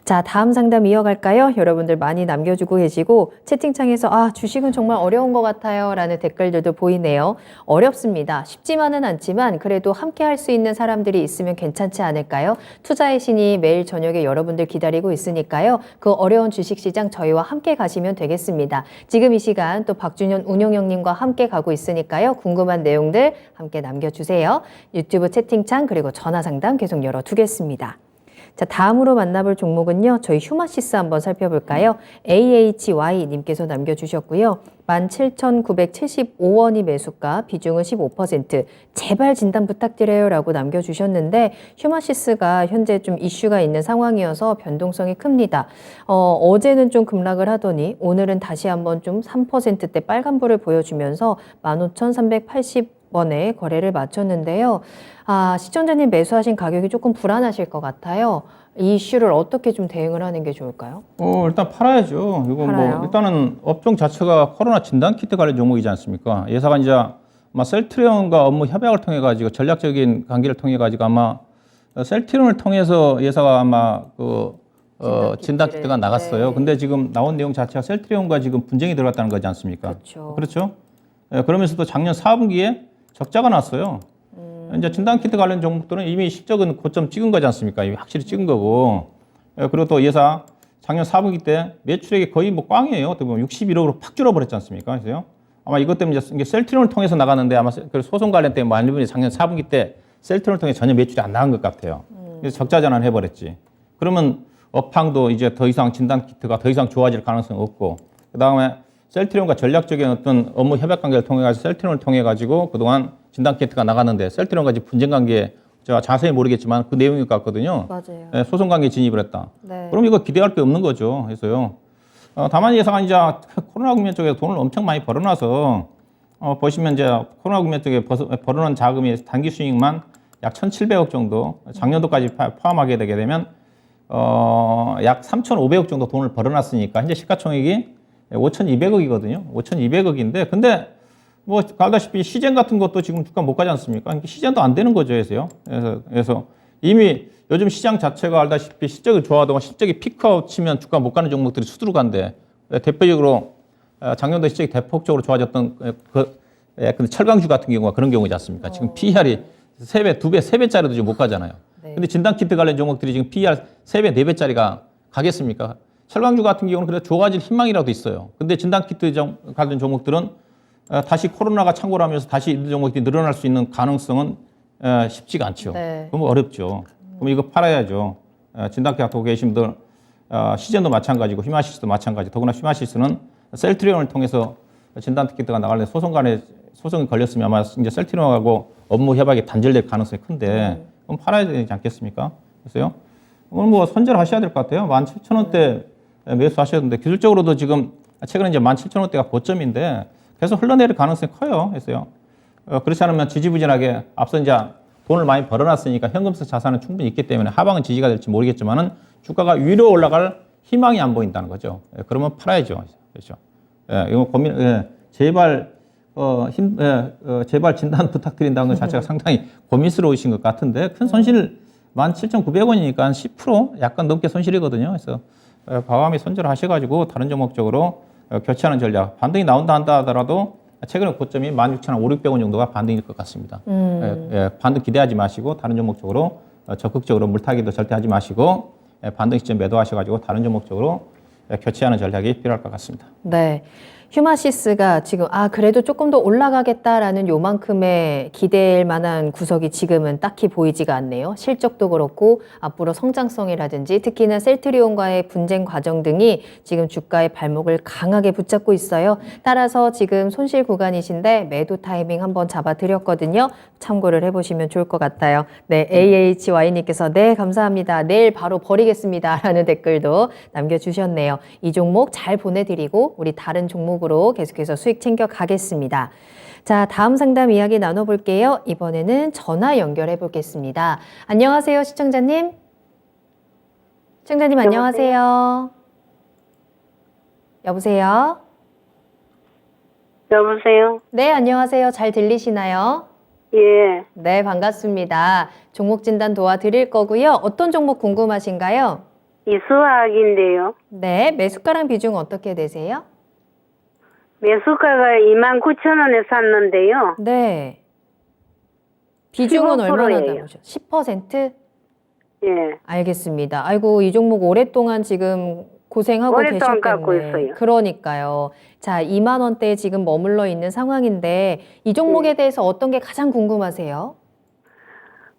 자, 다음 상담 이어갈까요? 여러분들 많이 남겨주고 계시고 채팅창에서 주식은 정말 어려운 것 같아요 라는 댓글들도 보이네요. 어렵습니다. 쉽지만은 않지만 그래도 함께 할 수 있는 사람들이 있으면 괜찮지 않을까요? 투자의 신이 매일 저녁에 여러분들 기다리고 있으니까요. 그 어려운 주식시장 저희와 함께 가시면 되겠습니다. 지금 이 시간 또 박준현 운용형님과 함께 가고 있으니까요. 궁금한 내용들 함께 남겨주세요. 유튜브 채팅창 그리고 전화 상담 계속 열어두겠습니다. 자, 다음으로 만나볼 종목은요. 저희 휴마시스 한번 살펴볼까요? AHY님께서 남겨주셨고요. 17,975원이 매수가, 비중은 15%. 제발 진단 부탁드려요 라고 남겨주셨는데 휴마시스가 현재 좀 이슈가 있는 상황이어서 변동성이 큽니다. 어제는 좀 급락을 하더니 오늘은 다시 한번 좀 3%대 빨간불을 보여주면서 15,380원에 거래를 마쳤는데요. 시청자님 매수하신 가격이 조금 불안하실 것 같아요. 이 이슈를 어떻게 좀 대응을 하는 게 좋을까요? 일단 팔아야죠. 이거 팔아요. 일단은 업종 자체가 코로나 진단키트 관련 종목이지 않습니까? 예사가 이제 아마 셀트리온과 업무 협약을 통해 가지고 전략적인 관계를 통해 가지고 아마 셀트리온을 통해서 예사가 아마 진단키트가 나갔어요. 네. 근데 지금 나온 내용 자체가 셀트리온과 지금 분쟁이 들어갔다는 거지 않습니까? 그렇죠. 그러면서도 작년 4분기에 적자가 났어요. 이제 진단키트 관련 종목들은 이미 실적은 고점 찍은 거지 않습니까? 이미 확실히 찍은 거고. 그리고 또 예사 작년 4분기 때 매출액이 거의 뭐 꽝이에요. 어떻게 보면 61억으로 팍 줄어버렸지 않습니까? 그래서 아마 이것 때문에 이제 셀트리온을 통해서 나갔는데 아마 그 소송 관련 때문에 많은 분이 작년 4분기 때 셀트리온을 통해 전혀 매출이 안 나간 것 같아요. 그래서 적자 전환 해버렸지. 그러면 업황도 이제 더 이상 진단키트가 더 이상 좋아질 가능성이 없고, 그 다음에 셀트리온과 전략적인 어떤 업무 협약 관계를 통해 가지고 셀트리온을 통해 가지고 그동안 진단키트가 나갔는데 셀트리온과 분쟁 관계 제가 자세히 모르겠지만 그 내용일 것 같거든요. 맞아요. 소송 관계 진입을 했다. 네. 그럼 이거 기대할 게 없는 거죠. 그래서요. 다만 예상은 이제 코로나 국면 쪽에 돈을 엄청 많이 벌어놔서 보시면 이제 코로나 국면 쪽에 벌어놓은 자금이 단기 수익만 약 1,700억 정도 작년도까지 포함하게 되게 되면 약 3,500억 정도 돈을 벌어놨으니까 현재 시가총액이 5,200억이거든요. 5,200억인데 근데 뭐 알다시피 시젠 같은 것도 지금 주가 못 가지 않습니까? 그러니까 시젠도 안 되는 거죠, 그래서 이미 요즘 시장 자체가 알다시피 실적이 좋아하다가 실적이 피크아웃 치면 주가 못 가는 종목들이 수두룩한데 대표적으로 작년도 실적이 대폭적으로 좋아졌던 근데 철강주 같은 경우가 그런 경우지 않습니까? 지금 PER이 3배, 2배, 3배짜리도 지금 못 가잖아요. 네. 근데 진단키트 관련 종목들이 지금 PER 3배, 4배짜리가 가겠습니까? 철강주 같은 경우는 그래도 좋아질 희망이라도 있어요. 근데 진단키트 관련 종목들은 다시 코로나가 창궐 하면서 다시 이 종목들이 늘어날 수 있는 가능성은 쉽지가 않죠. 네. 그럼 어렵죠. 그럼 이거 팔아야죠. 진단키트 갖고 계신 분들, 시젠도 마찬가지고 휴마시스도 마찬가지. 더구나 휴마시스는 셀트리온을 통해서 진단키트가 나갈래 소송이 걸렸으면 아마 이제 셀트리온하고 업무 협약이 단절될 가능성이 큰데 그럼 팔아야 되지 않겠습니까? 그래서요. 오늘 뭐 선절하셔야 될 것 같아요. 17,000원대 매수하셨는데 기술적으로도 지금 최근에 이제 17,000원대가 고점인데 계속 흘러내릴 가능성이 커요. 그래서요. 그렇지 않으면 지지부진하게 앞서 이제 돈을 많이 벌어놨으니까 현금성 자산은 충분히 있기 때문에 하방은 지지가 될지 모르겠지만은 주가가 위로 올라갈 희망이 안 보인다는 거죠. 그러면 팔아야죠. 그렇죠. 이거 제발 제발 진단 부탁드린다는 것 자체가 상당히 고민스러우신 것 같은데 큰 손실 17,900원이니까 10% 약간 넘게 손실이거든요. 그래서 과감히 손절하셔가지고 다른 종목 쪽으로 교체하는 전략. 반등이 나온다 한다 하더라도 최근에 고점이 16,500원 정도가 반등일 것 같습니다. 반등 기대하지 마시고 다른 종목 쪽으로 적극적으로 물타기도 절대 하지 마시고 반등 시점 매도하셔가지고 다른 종목 쪽으로 교체하는 전략이 필요할 것 같습니다. 네. 휴마시스가 지금 그래도 조금 더 올라가겠다라는 요만큼의 기대할 만한 구석이 지금은 딱히 보이지가 않네요. 실적도 그렇고 앞으로 성장성이라든지 특히나 셀트리온과의 분쟁 과정 등이 지금 주가의 발목을 강하게 붙잡고 있어요. 따라서 지금 손실 구간이신데 매도 타이밍 한번 잡아드렸거든요. 참고를 해보시면 좋을 것 같아요. 네, AHY님께서 네, 감사합니다. 내일 바로 버리겠습니다. 라는 댓글도 남겨주셨네요. 이 종목 잘 보내드리고 우리 다른 종목으로 계속해서 수익 챙겨가겠습니다. 자, 다음 상담 이야기 나눠볼게요. 이번에는 전화 연결해 보겠습니다. 안녕하세요, 시청자님. 시청자님 안녕하세요. 여보세요? 여보세요? 네, 안녕하세요. 잘 들리시나요? 예. 네, 반갑습니다. 종목 진단 도와드릴 거고요. 어떤 종목 궁금하신가요? 이수학인데요. 네, 매수가랑 비중 어떻게 되세요? 매수가가 29,000원에 샀는데요. 네. 비중은 15% 얼마나 예요. 남으셨어요? 10%? 예. 알겠습니다. 아이고, 이 종목 오랫동안 지금 고생하고 오랫동안 갖고 계셨겠네. 있어요. 그러니까요. 자, 2만 원대에 지금 머물러 있는 상황인데 이 종목에 대해서 어떤 게 가장 궁금하세요?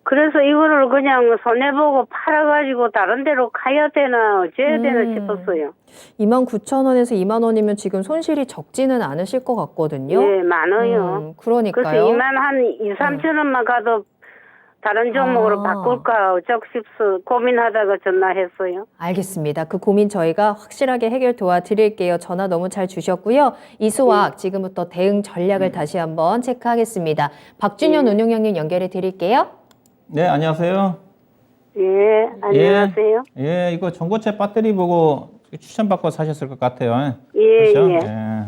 그래서 이거를 그냥 손해보고 팔아가지고 다른 데로 가야 되나 어째야 되나 싶었어요. 29,000원에서 2만 원이면 지금 손실이 적지는 않으실 것 같거든요. 예, 많아요. 그래서 그러니까요. 2만 한 2, 3천 원만 가도 다른 종목으로 바꿀까 어쩌고 싶어 고민하다가 전화했어요. 알겠습니다. 그 고민 저희가 확실하게 해결 도와드릴게요. 전화 너무 잘 주셨고요. 이수학 지금부터 대응 전략을 다시 한번 체크하겠습니다. 박준현 운용형님 연결해 드릴게요. 네, 안녕하세요. 예, 안녕하세요. 예, 이거 전고체 배터리 보고 추천받고 사셨을 것 같아요. 예, 그렇죠? 예. 예.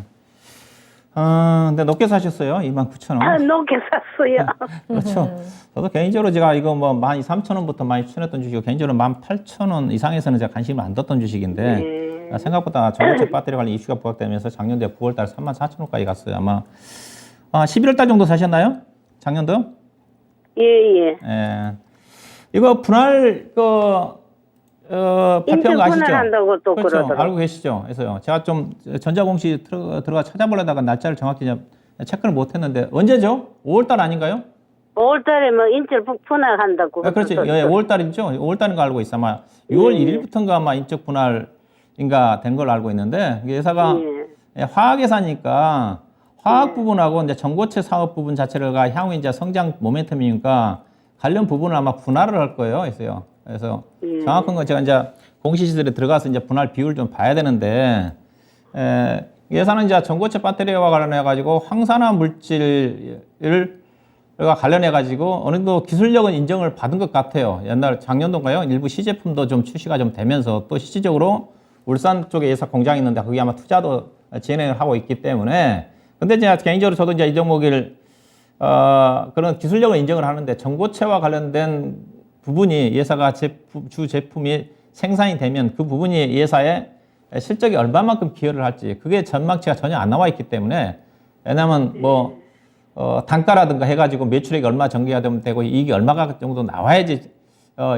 근데 높게 사셨어요. 29,000원. 높게 샀어요. 그렇죠. 저도 개인적으로 제가 이거 뭐 12,300원부터 많이 추천했던 주식이고 개인적으로 18,000원 이상에서는 제가 관심을 안 뒀던 주식인데 생각보다 전고체 배터리 관련 이슈가 부각되면서 작년도에 9월달 34,000원까지 갔어요. 아마 11월달 정도 사셨나요? 작년도? 예, 예. 예. 이거 분할 발표한 거 아시죠? 분할한다고 또 그렇죠. 그러더라고요. 알고 계시죠? 그래서요. 제가 좀 전자공시 들어가 찾아보려다가 날짜를 정확히 체크를 못했는데 언제죠? 5월달 아닌가요? 5월달에 뭐 인적 분할한다고. 그렇지. 예, 5월달이죠. 5월달인 거 알고 있어. 아마 6월 1일부터인가 아마 인적 분할인가 된 걸로 알고 있는데 이게 회사가 화학회사니까 화학 부분하고 이제 전고체 사업 부분 자체가 향후 이제 성장 모멘텀이니까 관련 부분을 아마 분할을 할 거예요. 그래서 정확한 건 제가 이제 공시시설에 들어가서 이제 분할 비율 좀 봐야 되는데 예산은 이제 전고체 배터리와 관련해 가지고 황산화 물질을 관련해 가지고 어느 정도 기술력은 인정을 받은 것 같아요. 옛날 작년도인가요? 일부 시제품도 좀 출시가 좀 되면서 또 실질적으로 울산 쪽에 예사 공장이 있는데 거기 아마 투자도 진행을 하고 있기 때문에 근데 제가 개인적으로 저도 이제 이 종목을 그런 기술력을 인정을 하는데 전고체와 관련된 부분이 예사가 주 제품이 생산이 되면 그 부분이 예사의 실적이 얼마만큼 기여를 할지 그게 전망치가 전혀 안 나와 있기 때문에 왜냐하면 뭐 단가라든가 해가지고 매출액이 얼마 전개가 되고 이익이 얼마가 정도 나와야지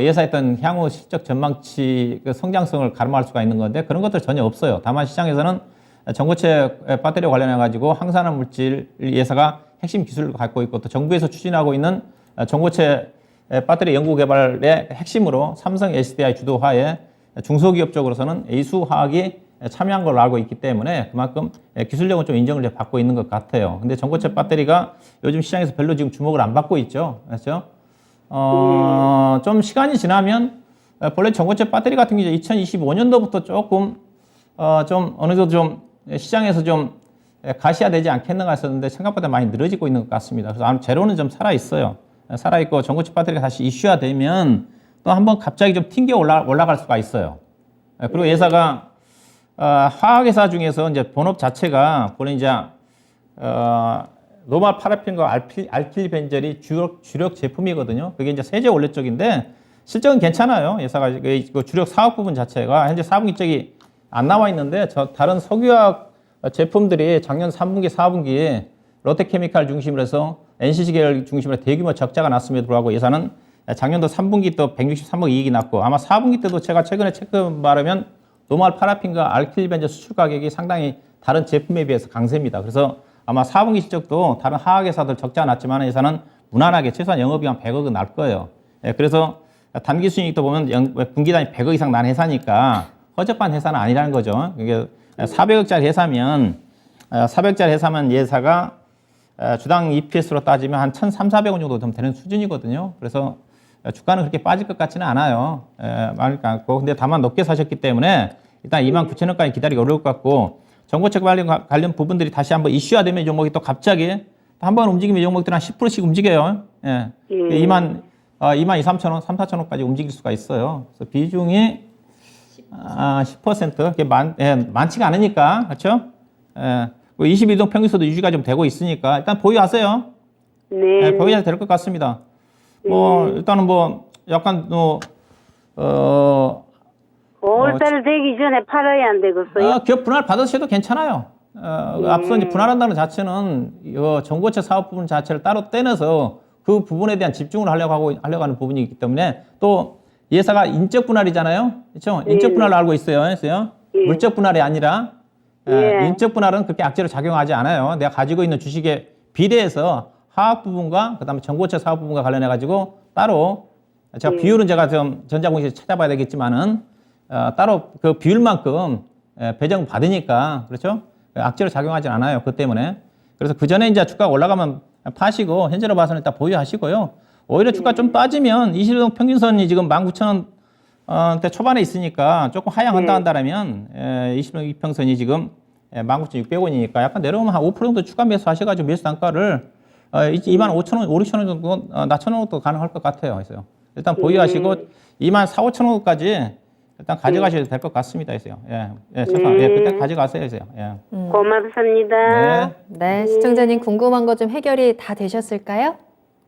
예사했던 향후 실적 전망치 그 성장성을 가름할 수가 있는 건데 그런 것들 전혀 없어요. 다만 시장에서는 전고체 배터리와 관련해 가지고 항산화 물질 예사가 핵심 기술을 갖고 있고 또 정부에서 추진하고 있는 전고체 배터리 연구 개발의 핵심으로 삼성 SDI 주도하에 중소기업 쪽으로서는 에이수화학이 참여한 걸로 알고 있기 때문에 그만큼 기술력은 좀 인정을 받고 있는 것 같아요. 근데 전고체 배터리가 요즘 시장에서 별로 지금 주목을 안 받고 있죠. 그렇죠? 좀 시간이 지나면 본래 전고체 배터리 같은 게 2025년도부터 조금 좀 어느 정도 좀 시장에서 좀 가시화되지 않겠는가 했었는데 생각보다 많이 늘어지고 있는 것 같습니다. 그래서 아마 재료는 좀 살아있어요. 살아있고 전고체 배터리가 다시 이슈화 되면 또 한번 갑자기 좀 튕겨 올라갈 수가 있어요. 그리고 예사가 화학회사 중에서 이제 본업 자체가 본래 이제 노말 파라핀과 알킬 벤젤이 주력 제품이거든요. 그게 이제 세제 원료 쪽인데 실적은 괜찮아요. 예사가 그 주력 사업 부분 자체가 현재 4분기 쪽이 안 나와 있는데 다른 석유화학 제품들이 작년 3분기, 4분기에 롯데케미칼 중심으로 해서 NCC 계열 중심으로 대규모 적자가 났음에도 불구하고 예산은 작년도 3분기 또 163억 이익이 났고 아마 4분기 때도 제가 최근에 체크 바르면 노말 파라핀과 알킬벤저 수출 가격이 상당히 다른 제품에 비해서 강세입니다. 그래서 아마 4분기 실적도 다른 화학회사들 적자 났지만 예산은 무난하게 최소한 영업이익 한 100억은 날 거예요. 그래서 단기 수익도 보면 분기 단위 100억 이상 난 회사니까 허접한 회사는 아니라는 거죠. 이게 400억짜리 회사면 400억짜리 회사면 예사가 주당 EPS로 따지면 한 1,300~1,400원 정도 좀 되는 수준이거든요. 그래서 주가는 그렇게 빠질 것 같지는 않아요. 많을 것 같고. 근데 다만 높게 사셨기 때문에 일단 29,000원까지 기다리기 어려울 것 같고 전고체 관련 부분들이 다시 한번 이슈화되면 이 종목이 또 갑자기 한번 움직이면 이 종목들은 한 10%씩 움직여요. 22,000~23,000원, 3,4,000원까지 움직일 수가 있어요. 그래서 비중이 10% 그렇게 많지가 않으니까 그렇죠? 22동 평균수도 유지가 좀 되고 있으니까 일단 보유하세요. 네. 보유해도 될 것 같습니다. 뭐 일단은 뭐 약간 5월달 되기 전에 팔아야 안 되겠어요? 기업 분할 받으셔도 괜찮아요. 앞서 이제 분할한다는 자체는 정보체 사업 부분 자체를 따로 떼내서 그 부분에 대한 집중을 하려고 하는 부분이기 때문에 또 예사가 인적 분할이잖아요. 그렇죠? 인적 분할로 알고 있어요. 그래서요. 물적 분할이 아니라 인적 분할은 그렇게 악재로 작용하지 않아요. 내가 가지고 있는 주식에 비례해서 화학 부분과 그다음에 정보체 사업 부분과 관련해 가지고 따로 제가 비율은 제가 좀 전자공시에서 찾아봐야 되겠지만은 따로 그 비율만큼 배정 받으니까 그렇죠? 악재로 작용하지 않아요. 그 때문에. 그래서 그 전에 이제 주가가 올라가면 파시고 현재로 봐서는 일단 보유하시고요. 오히려 주가 좀 빠지면 20일 평균선이 지금 19,000원대 초반에 있으니까 조금 하향한다면 20일 이평선이 지금 19,600원이니까 약간 내려오면 한 5% 정도 추가 매수 하셔가지고 매수 단가를 25,000원, 5,6,000원 정도 낮춰놓은 것도 가능할 것 같아요. 그래서 일단 보유하시고 24,000~5,000원까지 일단 가져가셔도 될 것 같습니다. 해서요. 죄송합니다. 그때 가져가세요. 해서요. 고맙습니다. 네, 시청자님 궁금한 거 좀 해결이 다 되셨을까요?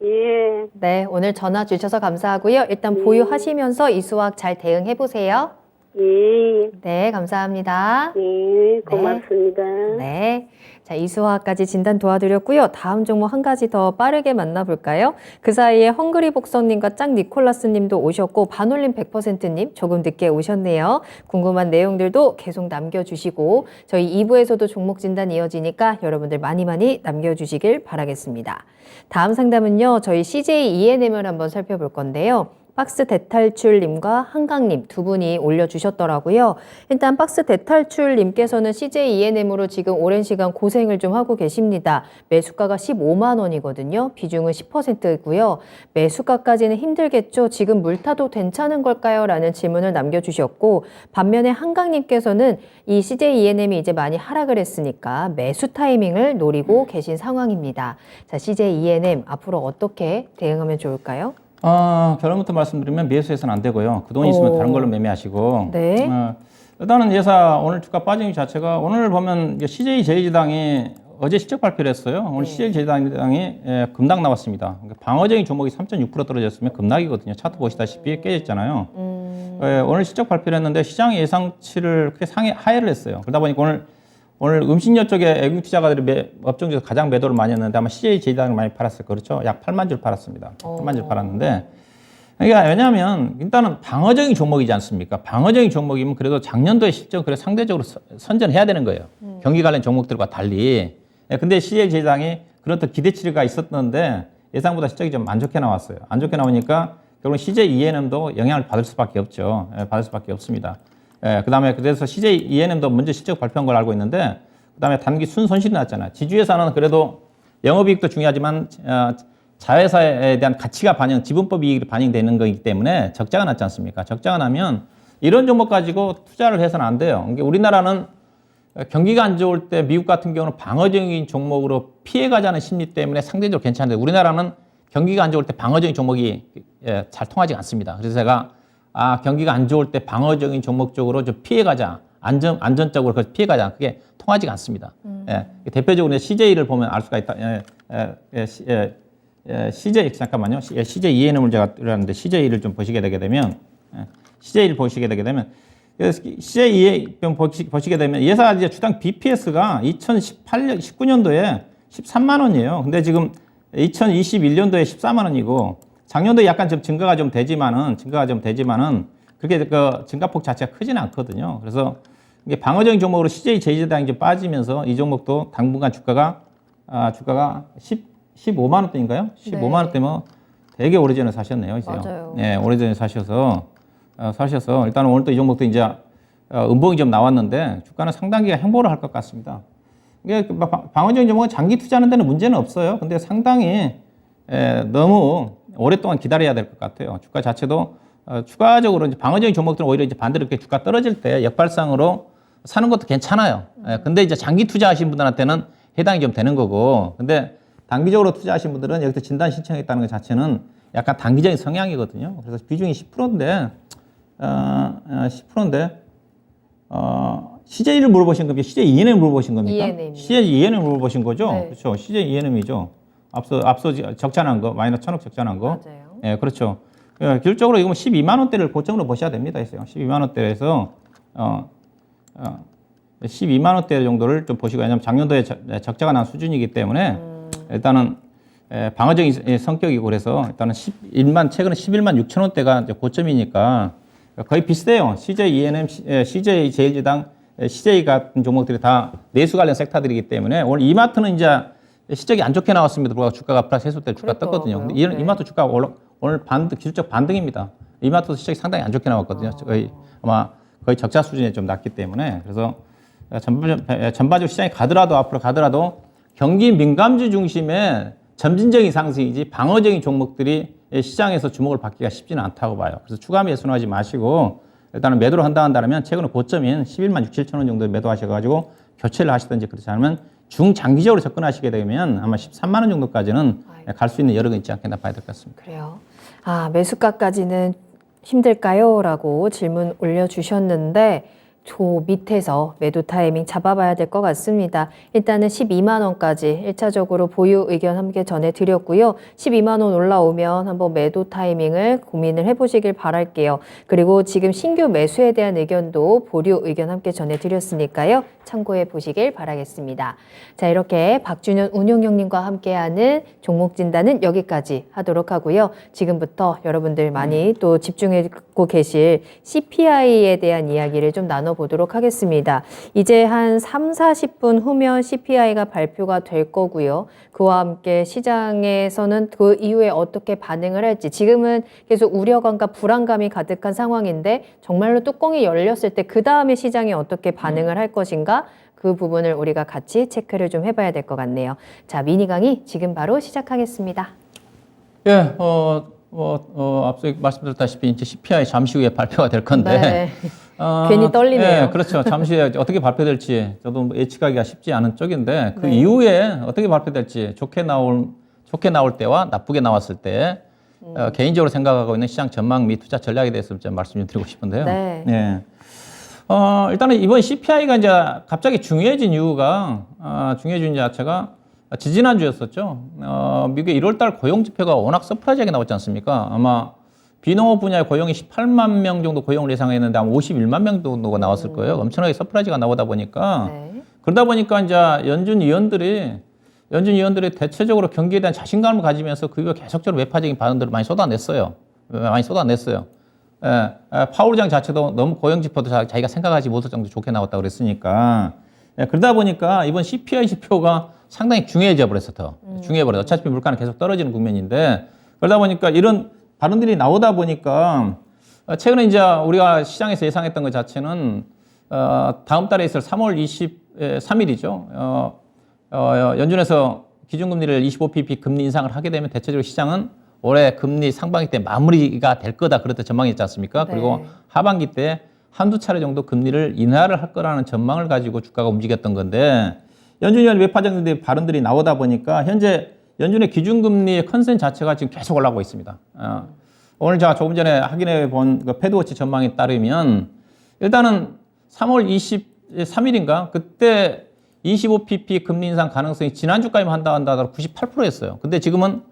예. 네, 오늘 전화 주셔서 감사하고요. 일단 보유하시면서 이 수확 잘 대응해 보세요. 예. 네, 감사합니다. 예. 고맙습니다. 네. 자, 이수화까지 진단 도와드렸고요. 다음 종목 한 가지 더 빠르게 만나볼까요? 그 사이에 헝그리 복성님과 짱 니콜라스님도 오셨고 반올림 100%님 조금 늦게 오셨네요. 궁금한 내용들도 계속 남겨주시고 저희 2부에서도 종목 진단 이어지니까 여러분들 많이 남겨주시길 바라겠습니다. 다음 상담은요. 저희 CJ ENM을 한번 살펴볼 건데요. 박스 대탈출님과 한강님 두 분이 올려주셨더라고요. 일단 박스 대탈출님께서는 CJ ENM으로 지금 오랜 시간 고생을 좀 하고 계십니다. 매수가가 15만 원이거든요. 비중은 10%고요. 매수가까지는 힘들겠죠. 지금 물타도 괜찮은 걸까요? 라는 질문을 남겨주셨고 반면에 한강님께서는 이 CJ ENM이 이제 많이 하락을 했으니까 매수 타이밍을 노리고 계신 상황입니다. 자, CJ ENM 앞으로 어떻게 대응하면 좋을까요? 결론부터 말씀드리면 매수해서는 안 되고요. 그 돈이 있으면 다른 걸로 매매하시고. 네. 일단은 예사 오늘 주가 빠짐 자체가 오늘 보면 CJ 제2지당이 어제 실적 발표를 했어요. 오늘 CJ 제2지당이 급락 나왔습니다. 그러니까 방어적인 종목이 3.6% 떨어졌으면 급락이거든요. 차트 보시다시피 깨졌잖아요. 오늘 실적 발표를 했는데 시장 예상치를 크게 하회를 했어요. 그러다 보니까 오늘 음식료 쪽에 외국 투자가들이 업종에서 가장 매도를 많이 했는데 아마 CJ 제2지당을 많이 팔았을 거예요. 그렇죠? 약 8만 줄 팔았습니다. 8만 줄 팔았는데 그러니까 왜냐하면 일단은 방어적인 종목이지 않습니까? 방어적인 종목이면 그래도 작년도의 실적 그래 상대적으로 선전해야 되는 거예요. 경기 관련 종목들과 달리. 근데 CJ 제2지당이 그렇듯 기대치가 있었는데 예상보다 실적이 좀 안 좋게 나왔어요. 안 좋게 나오니까 결국 CJ ENM도 영향을 받을 수밖에 없죠. 받을 수밖에 없습니다. 그 다음에 그래서 CJ ENM도 먼저 실적 발표한 걸 알고 있는데 그 다음에 단기 순손실이 났잖아요. 지주회사는 그래도 영업이익도 중요하지만 자회사에 대한 가치가 지분법 이익이 반영되는 거기 때문에 적자가 났지 않습니까? 적자가 나면 이런 종목 가지고 투자를 해서는 안 돼요. 그러니까 우리나라는 경기가 안 좋을 때 미국 같은 경우는 방어적인 종목으로 피해가자는 심리 때문에 상대적으로 괜찮은데 우리나라는 경기가 안 좋을 때 방어적인 종목이 잘 통하지 않습니다. 그래서 제가 경기가 안 좋을 때 방어적인 종목 쪽으로 좀 피해가자. 안전적으로 피해가자. 그게 통하지가 않습니다. 대표적으로 CJ를 보면 알 수가 있다. CJ, 잠깐만요. CJ ENM을 제가 들었는데 CJ를 좀 보시게 되게 되면, CJ를 보시게 되게 되면, CJ 보시게 되면 예사 이제 주당 BPS가 19년도에 13만 원이에요. 근데 지금 2021년도에 14만 원이고, 작년도에 약간 좀 증가가 좀 되지만은 그렇게 그 증가폭 자체가 크지는 않거든요. 그래서 이게 방어적인 종목으로 CJ 제2지당이 좀 빠지면서 이 종목도 당분간 주가가 15만 원대인가요? 15만 원대면 되게 오래전에 사셨네요. 이제요. 맞아요. 네, 오래전에 사셔서 일단 오늘 또 이 종목도 이제 음봉이 좀 나왔는데 주가는 상당히 행보를 할 것 같습니다. 이게 방어적인 종목은 장기 투자하는 데는 문제는 없어요. 근데 상당히 너무 오랫동안 기다려야 될 것 같아요. 주가 자체도 추가적으로 이제 방어적인 종목들은 오히려 이제 반대로 이렇게 주가 떨어질 때 역발상으로 사는 것도 괜찮아요. 근데 이제 장기 투자하신 분들한테는 해당이 좀 되는 거고, 근데 단기적으로 투자하신 분들은 여기서 진단 신청했다는 것 자체는 약간 단기적인 성향이거든요. 그래서 비중이 10%인데, CJ를 물어보신 겁니까? CJ ENM 물어보신 겁니까? CJ ENM 물어보신 거죠? 네. 그렇죠. CJ ENM이죠. 앞서 적자난 거, 마이너스 1,000억 적자난 거. 맞아요. 예, 그렇죠. 기술적으로 이거 12만 원대를 고점으로 보셔야 됩니다. 12만 원대에서 12만 원대 정도를 좀 보시고, 왜냐하면 작년도에 적자가 난 수준이기 때문에 일단은 방어적인 성격이고, 그래서 일단은 최근에 11만 6천 원대가 이제 고점이니까 거의 비슷해요. CJ ENM, CJ 제일제당, CJ 같은 종목들이 다 내수 관련 섹터들이기 때문에 오늘 이마트는 이제 실적이 안 좋게 나왔습니다. 불구하고 주가가 플러스 해소 때 주가 떴거든요. 근데 이런 이마트 주가가 오늘 기술적 반등입니다. 이마트도 실적이 상당히 안 좋게 나왔거든요. 아마 거의 적자 수준에 좀 낮기 때문에, 그래서 전반적으로 시장이 앞으로 가더라도 경기 민감주 중심의 점진적인 상승이지 방어적인 종목들이 시장에서 주목을 받기가 쉽지는 않다고 봐요. 그래서 추가 매수하지 마시고 일단은 매도를 한다면 최근에 고점인 11만 6, 7천 원 정도 매도하셔가지고 교체를 하시든지, 그렇지 않으면 중장기적으로 접근하시게 되면 아마 13만 원 정도까지는 갈 수 있는 여력이 있지 않겠나 봐야 될 것 같습니다. 그래요. 매수가까지는 힘들까요? 라고 질문 올려주셨는데, 저 밑에서 매도 타이밍 잡아봐야 될 것 같습니다. 일단은 12만 원까지 1차적으로 보유 의견 함께 전해드렸고요. 12만 원 올라오면 한번 매도 타이밍을 고민을 해보시길 바랄게요. 그리고 지금 신규 매수에 대한 의견도 보류 의견 함께 전해드렸으니까요. 참고해 보시길 바라겠습니다. 자, 이렇게 박준현 운용형님과 함께하는 종목 진단은 여기까지 하도록 하고요. 지금부터 여러분들 많이 또 집중하고 계실 CPI에 대한 이야기를 좀 나눠보도록 하겠습니다. 이제 한 3, 40분 후면 CPI가 발표가 될 거고요. 그와 함께 시장에서는 그 이후에 어떻게 반응을 할지, 지금은 계속 우려감과 불안감이 가득한 상황인데 정말로 뚜껑이 열렸을 때 그 다음에 시장이 어떻게 반응을 할 것인가, 그 부분을 우리가 같이 체크를 좀 해봐야 될 것 같네요. 자, 미니 강의 지금 바로 시작하겠습니다. 예, 앞서 말씀드렸다시피 이제 CPI 잠시 후에 발표가 될 건데. 네. 괜히 떨리네요. 예, 그렇죠. 잠시 후에 어떻게 발표될지 저도 예측하기가 쉽지 않은 쪽인데, 그 이후에 어떻게 발표될지 좋게 나올 때와 나쁘게 나왔을 때 개인적으로 생각하고 있는 시장 전망 및 투자 전략에 대해서 좀 말씀 좀 드리고 싶은데요. 네. 예. 일단은 이번 CPI가 이제 갑자기 중요해진 이유가, 중요해진 자체가 지지난주였었죠. 미국의 1월달 고용 지표가 워낙 서프라이즈하게 나왔지 않습니까? 아마 비농업 분야의 고용이 18만 명 정도 고용을 예상했는데 아마 51만 명 정도가 나왔을 거예요. 엄청나게 서프라이즈가 나오다 보니까, 그러다 보니까 이제 연준 위원들이 대체적으로 경기에 대한 자신감을 가지면서 그 이후에 계속적으로 매파적인 반응들을 많이 쏟아냈어요. 파월 의장 자체도 너무 고용 지표도 자기가 생각하지 못할 정도 좋게 나왔다고 그랬으니까, 그러다 보니까 이번 CPI 지표가 상당히 중요해져 버렸어. 중요해버려. 어차피 물가는 계속 떨어지는 국면인데, 그러다 보니까 이런 발언들이 나오다 보니까 최근에 이제 우리가 시장에서 예상했던 것 자체는 다음 달에 있을 3월 23일이죠. 연준에서 기준금리를 25pp 금리 인상을 하게 되면 대체적으로 시장은 올해 금리 상반기 때 마무리가 될 거다, 그렇다 전망했지 않습니까? 네. 그리고 하반기 때 한두 차례 정도 금리를 인하를 할 거라는 전망을 가지고 주가가 움직였던 건데, 연준위원 매파적인 발언들이 나오다 보니까 현재 연준의 기준금리의 컨센 자체가 지금 계속 올라가고 있습니다. 오늘 제가 조금 전에 확인해 본 그 패드워치 전망에 따르면 일단은 3월 23일인가 그때 25pp 금리 인상 가능성이 지난주까지만 한다 하더라도 98%였어요. 근데 지금은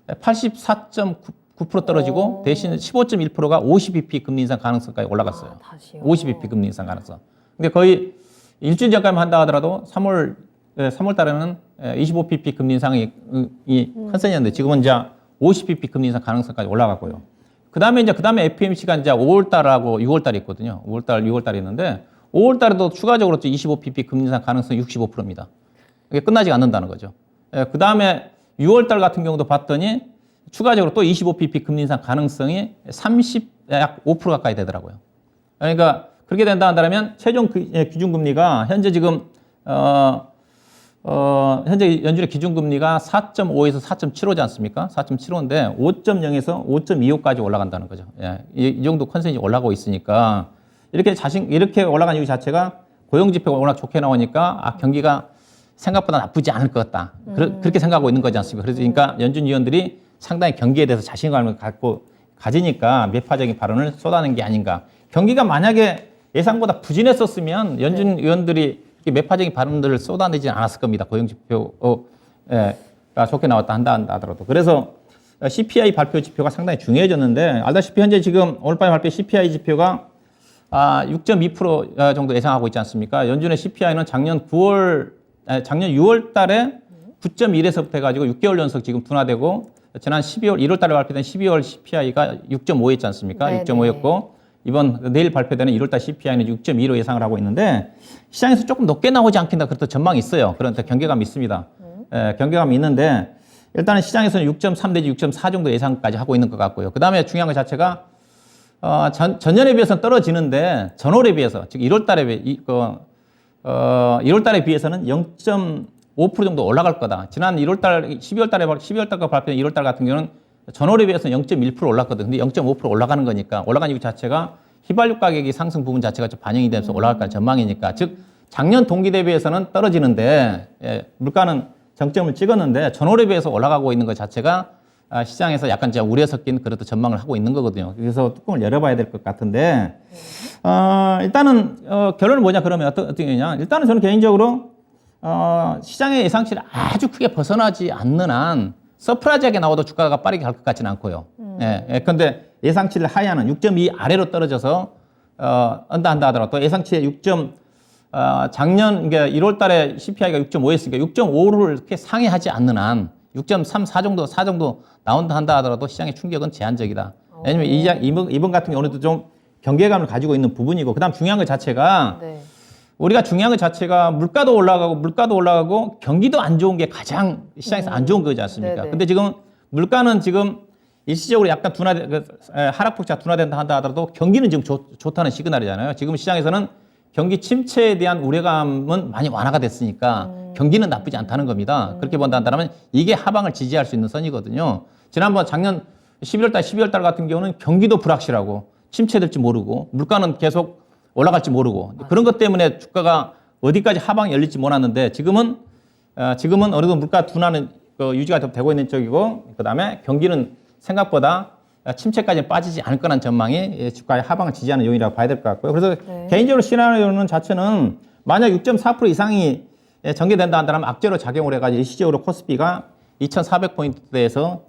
84.9% 떨어지고 대신 15.1%가 50bp 금리 인상 가능성까지 올라갔어요. 다시요. 50bp 금리 인상 가능성. 근데 거의 일주일 전까지만 한다 하더라도 3월 달에는 25bp 금리 인상이 컨센이었는데 지금은 이제 50bp 금리 인상 가능성까지 올라갔고요. 그 다음에 FOMC가 이제 5월달하고 6월달이 있거든요. 5월달, 6월달이 있는데 5월달에도 추가적으로 25bp 금리 인상 가능성이 65%입니다. 이게 끝나지 않는다는 거죠. 그 다음에 6월달 같은 경우도 봤더니 추가적으로 또 25bp 금리 인상 가능성이 약 5% 가까이 되더라고요. 그러니까 그렇게 된다 한다면 최종 기준금리가 현재 지금 현재 연준의 기준금리가 4.5에서 4.75지 않습니까? 4.75인데 5.0에서 5.25까지 올라간다는 거죠. 예, 이 정도 컨센이 올라가고 있으니까 이렇게 올라간 이유 자체가 고용지표가 워낙 좋게 나오니까 경기가 생각보다 나쁘지 않을 것 같다. 그렇게 생각하고 있는 거지 않습니까? 그러니까 연준 위원들이 상당히 경기에 대해서 자신감을 가지니까 매파적인 발언을 쏟아낸 게 아닌가. 경기가 만약에 예상보다 부진했었으면 연준 위원들이 매파적인 발언들을 쏟아내지 않았을 겁니다. 고용지표가 좋게 나왔다 한다 하더라도. 그래서 CPI 발표 지표가 상당히 중요해졌는데 알다시피 현재 지금 오늘 밤에 발표 CPI 지표가 6.2% 정도 예상하고 있지 않습니까? 연준의 CPI는 작년 6월 달에 9.1에서부터 해가지고 6개월 연속 지금 둔화되고 지난 1월 달에 발표된 12월 CPI가 6.5였지 않습니까? 네네. 6.5였고 이번 내일 발표되는 1월 달 CPI는 6.2로 예상을 하고 있는데 시장에서 조금 높게 나오지 않겠나 그렇다 전망이 있어요. 그런데 경계감이 있습니다. 경계감이 있는데 일단은 시장에서는 6.3 내지 6.4 정도 예상까지 하고 있는 것 같고요. 그 다음에 중요한 것 자체가 전년에 비해서는 떨어지는데 전월에 비해서 즉 1월 달에 1월 달에 비해서는 0.5% 정도 올라갈 거다. 지난 12월 달과 발표된 1월 달 같은 경우는 전월에 비해서는 0.1% 올랐거든. 근데 0.5% 올라가는 거니까 올라간 이유 자체가 휘발유 가격이 상승 부분 자체가 좀 반영이 되면서 올라갈 거라는 전망이니까 즉 작년 동기 대비해서는 떨어지는데 물가는 정점을 찍었는데 전월에 비해서 올라가고 있는 것 자체가 시장에서 약간 우려 섞인 그런 전망을 하고 있는 거거든요. 그래서 뚜껑을 열어봐야 될 것 같은데 일단은 결론은 뭐냐 그러면 어떻게 되냐. 일단은 저는 개인적으로 시장의 예상치를 아주 크게 벗어나지 않는 한 서프라이즈하게 나와도 주가가 빠르게 갈 것 같지는 않고요. 그런데 예상치를 하회하는 6.2 아래로 떨어져서 한다 하더라도 또 예상치의 작년 1월 달에 CPI가 6.5였으니까 6.5를 이렇게 상회하지 않는 한 6.3, 4 정도 나온다 한다 하더라도 시장의 충격은 제한적이다. 왜냐면 이번 같은 경우는 좀 경계감을 가지고 있는 부분이고 그다음 중요한 것 자체가 우리가 중요한 것 자체가 물가도 올라가고 경기도 안 좋은 게 가장 시장에서 안 좋은 거지 않습니까? 근데 지금 물가는 지금 일시적으로 약간 하락폭차 둔화된다 한다 하더라도 경기는 지금 좋다는 시그널이잖아요. 지금 시장에서는 경기 침체에 대한 우려감은 많이 완화가 됐으니까 경기는 나쁘지 않다는 겁니다. 그렇게 본다면 이게 하방을 지지할 수 있는 선이거든요. 지난번 작년 12월 달 같은 경우는 경기도 불확실하고 침체될지 모르고 물가는 계속 올라갈지 모르고 그런 것 때문에 주가가 어디까지 하방이 열릴지 몰랐는데 지금은 어느 정도 물가 둔화는 유지가 되고 있는 쪽이고 그다음에 경기는 생각보다 침체까지 빠지지 않을 거라는 전망이 주가의 하방을 지지하는 요인이라고 봐야 될 것 같고요. 그래서 개인적으로 시나리오는 자체는 만약 6.4% 이상이 전개된다 한다면 악재로 작용을 해가지고 일시적으로 코스피가 2,400포인트대에서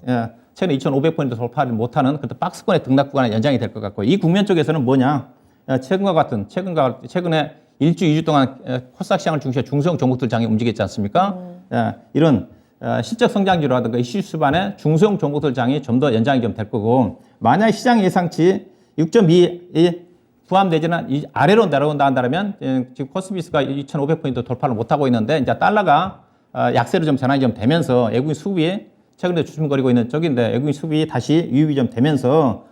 최근 2,500포인트 돌파를 못하는 그런 박스권의 등락 구간의 연장이 될 것 같고 이 국면 쪽에서는 뭐냐? 최근에 1주, 2주 동안 코스닥 시장을 중시해 중소형 종목들 장이 움직였지 않습니까? 이런 실적 성장주라든가 이슈 수반의 중소형 종목들 장이 좀 더 연장이 좀 될 거고 만약 시장 예상치 6.2이 부합되지는 아래로 내려온다 한다면 지금 코스피스가 2,500포인트 돌파를 못하고 있는데 이제 달러가 약세로 좀 전환이 좀 되면서 외국인 수급이 최근에 주춤거리고 있는 쪽인데 외국인 수급이 다시 유입이 좀 되면서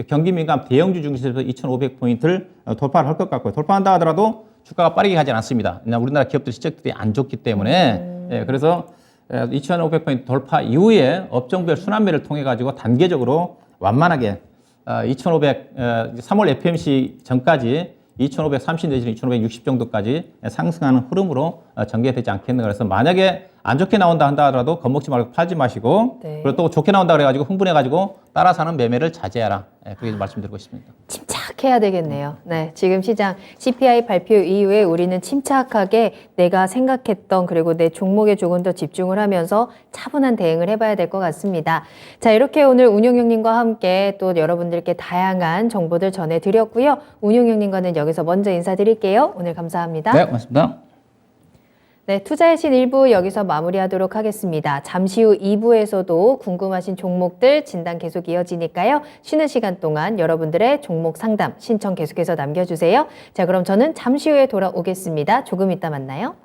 경기 민감 대형주 중심에서 2,500포인트를 돌파를 할 것 같고요. 돌파한다 하더라도 주가가 빠르게 가지는 않습니다. 우리나라 기업들 실적들이 안 좋기 때문에 그래서 2,500포인트 돌파 이후에 업종별 순환매를 통해 가지고 단계적으로 완만하게 3월 FOMC 전까지 2,530 내지는 2,560 정도까지 상승하는 흐름으로 전개되지 않겠는가. 그래서 만약에 안 좋게 나온다 한다 하더라도 겁먹지 말고 팔지 마시고 그리고 또 좋게 나온다 그래가지고 흥분해가지고 따라 사는 매매를 자제하라. 그렇게 말씀드리고 싶습니다. 침착해야 되겠네요. 네, 지금 시장 CPI 발표 이후에 우리는 침착하게 내가 생각했던 그리고 내 종목에 조금 더 집중을 하면서 차분한 대응을 해봐야 될 것 같습니다. 자, 이렇게 오늘 운용형님과 함께 또 여러분들께 다양한 정보들 전해드렸고요. 운용형님과는 여기서 먼저 인사드릴게요. 오늘 감사합니다. 네, 고맙습니다. 네, 투자의 신 1부 여기서 마무리하도록 하겠습니다. 잠시 후 2부에서도 궁금하신 종목들 진단 계속 이어지니까요. 쉬는 시간 동안 여러분들의 종목 상담 신청 계속해서 남겨주세요. 자, 그럼 저는 잠시 후에 돌아오겠습니다. 조금 이따 만나요.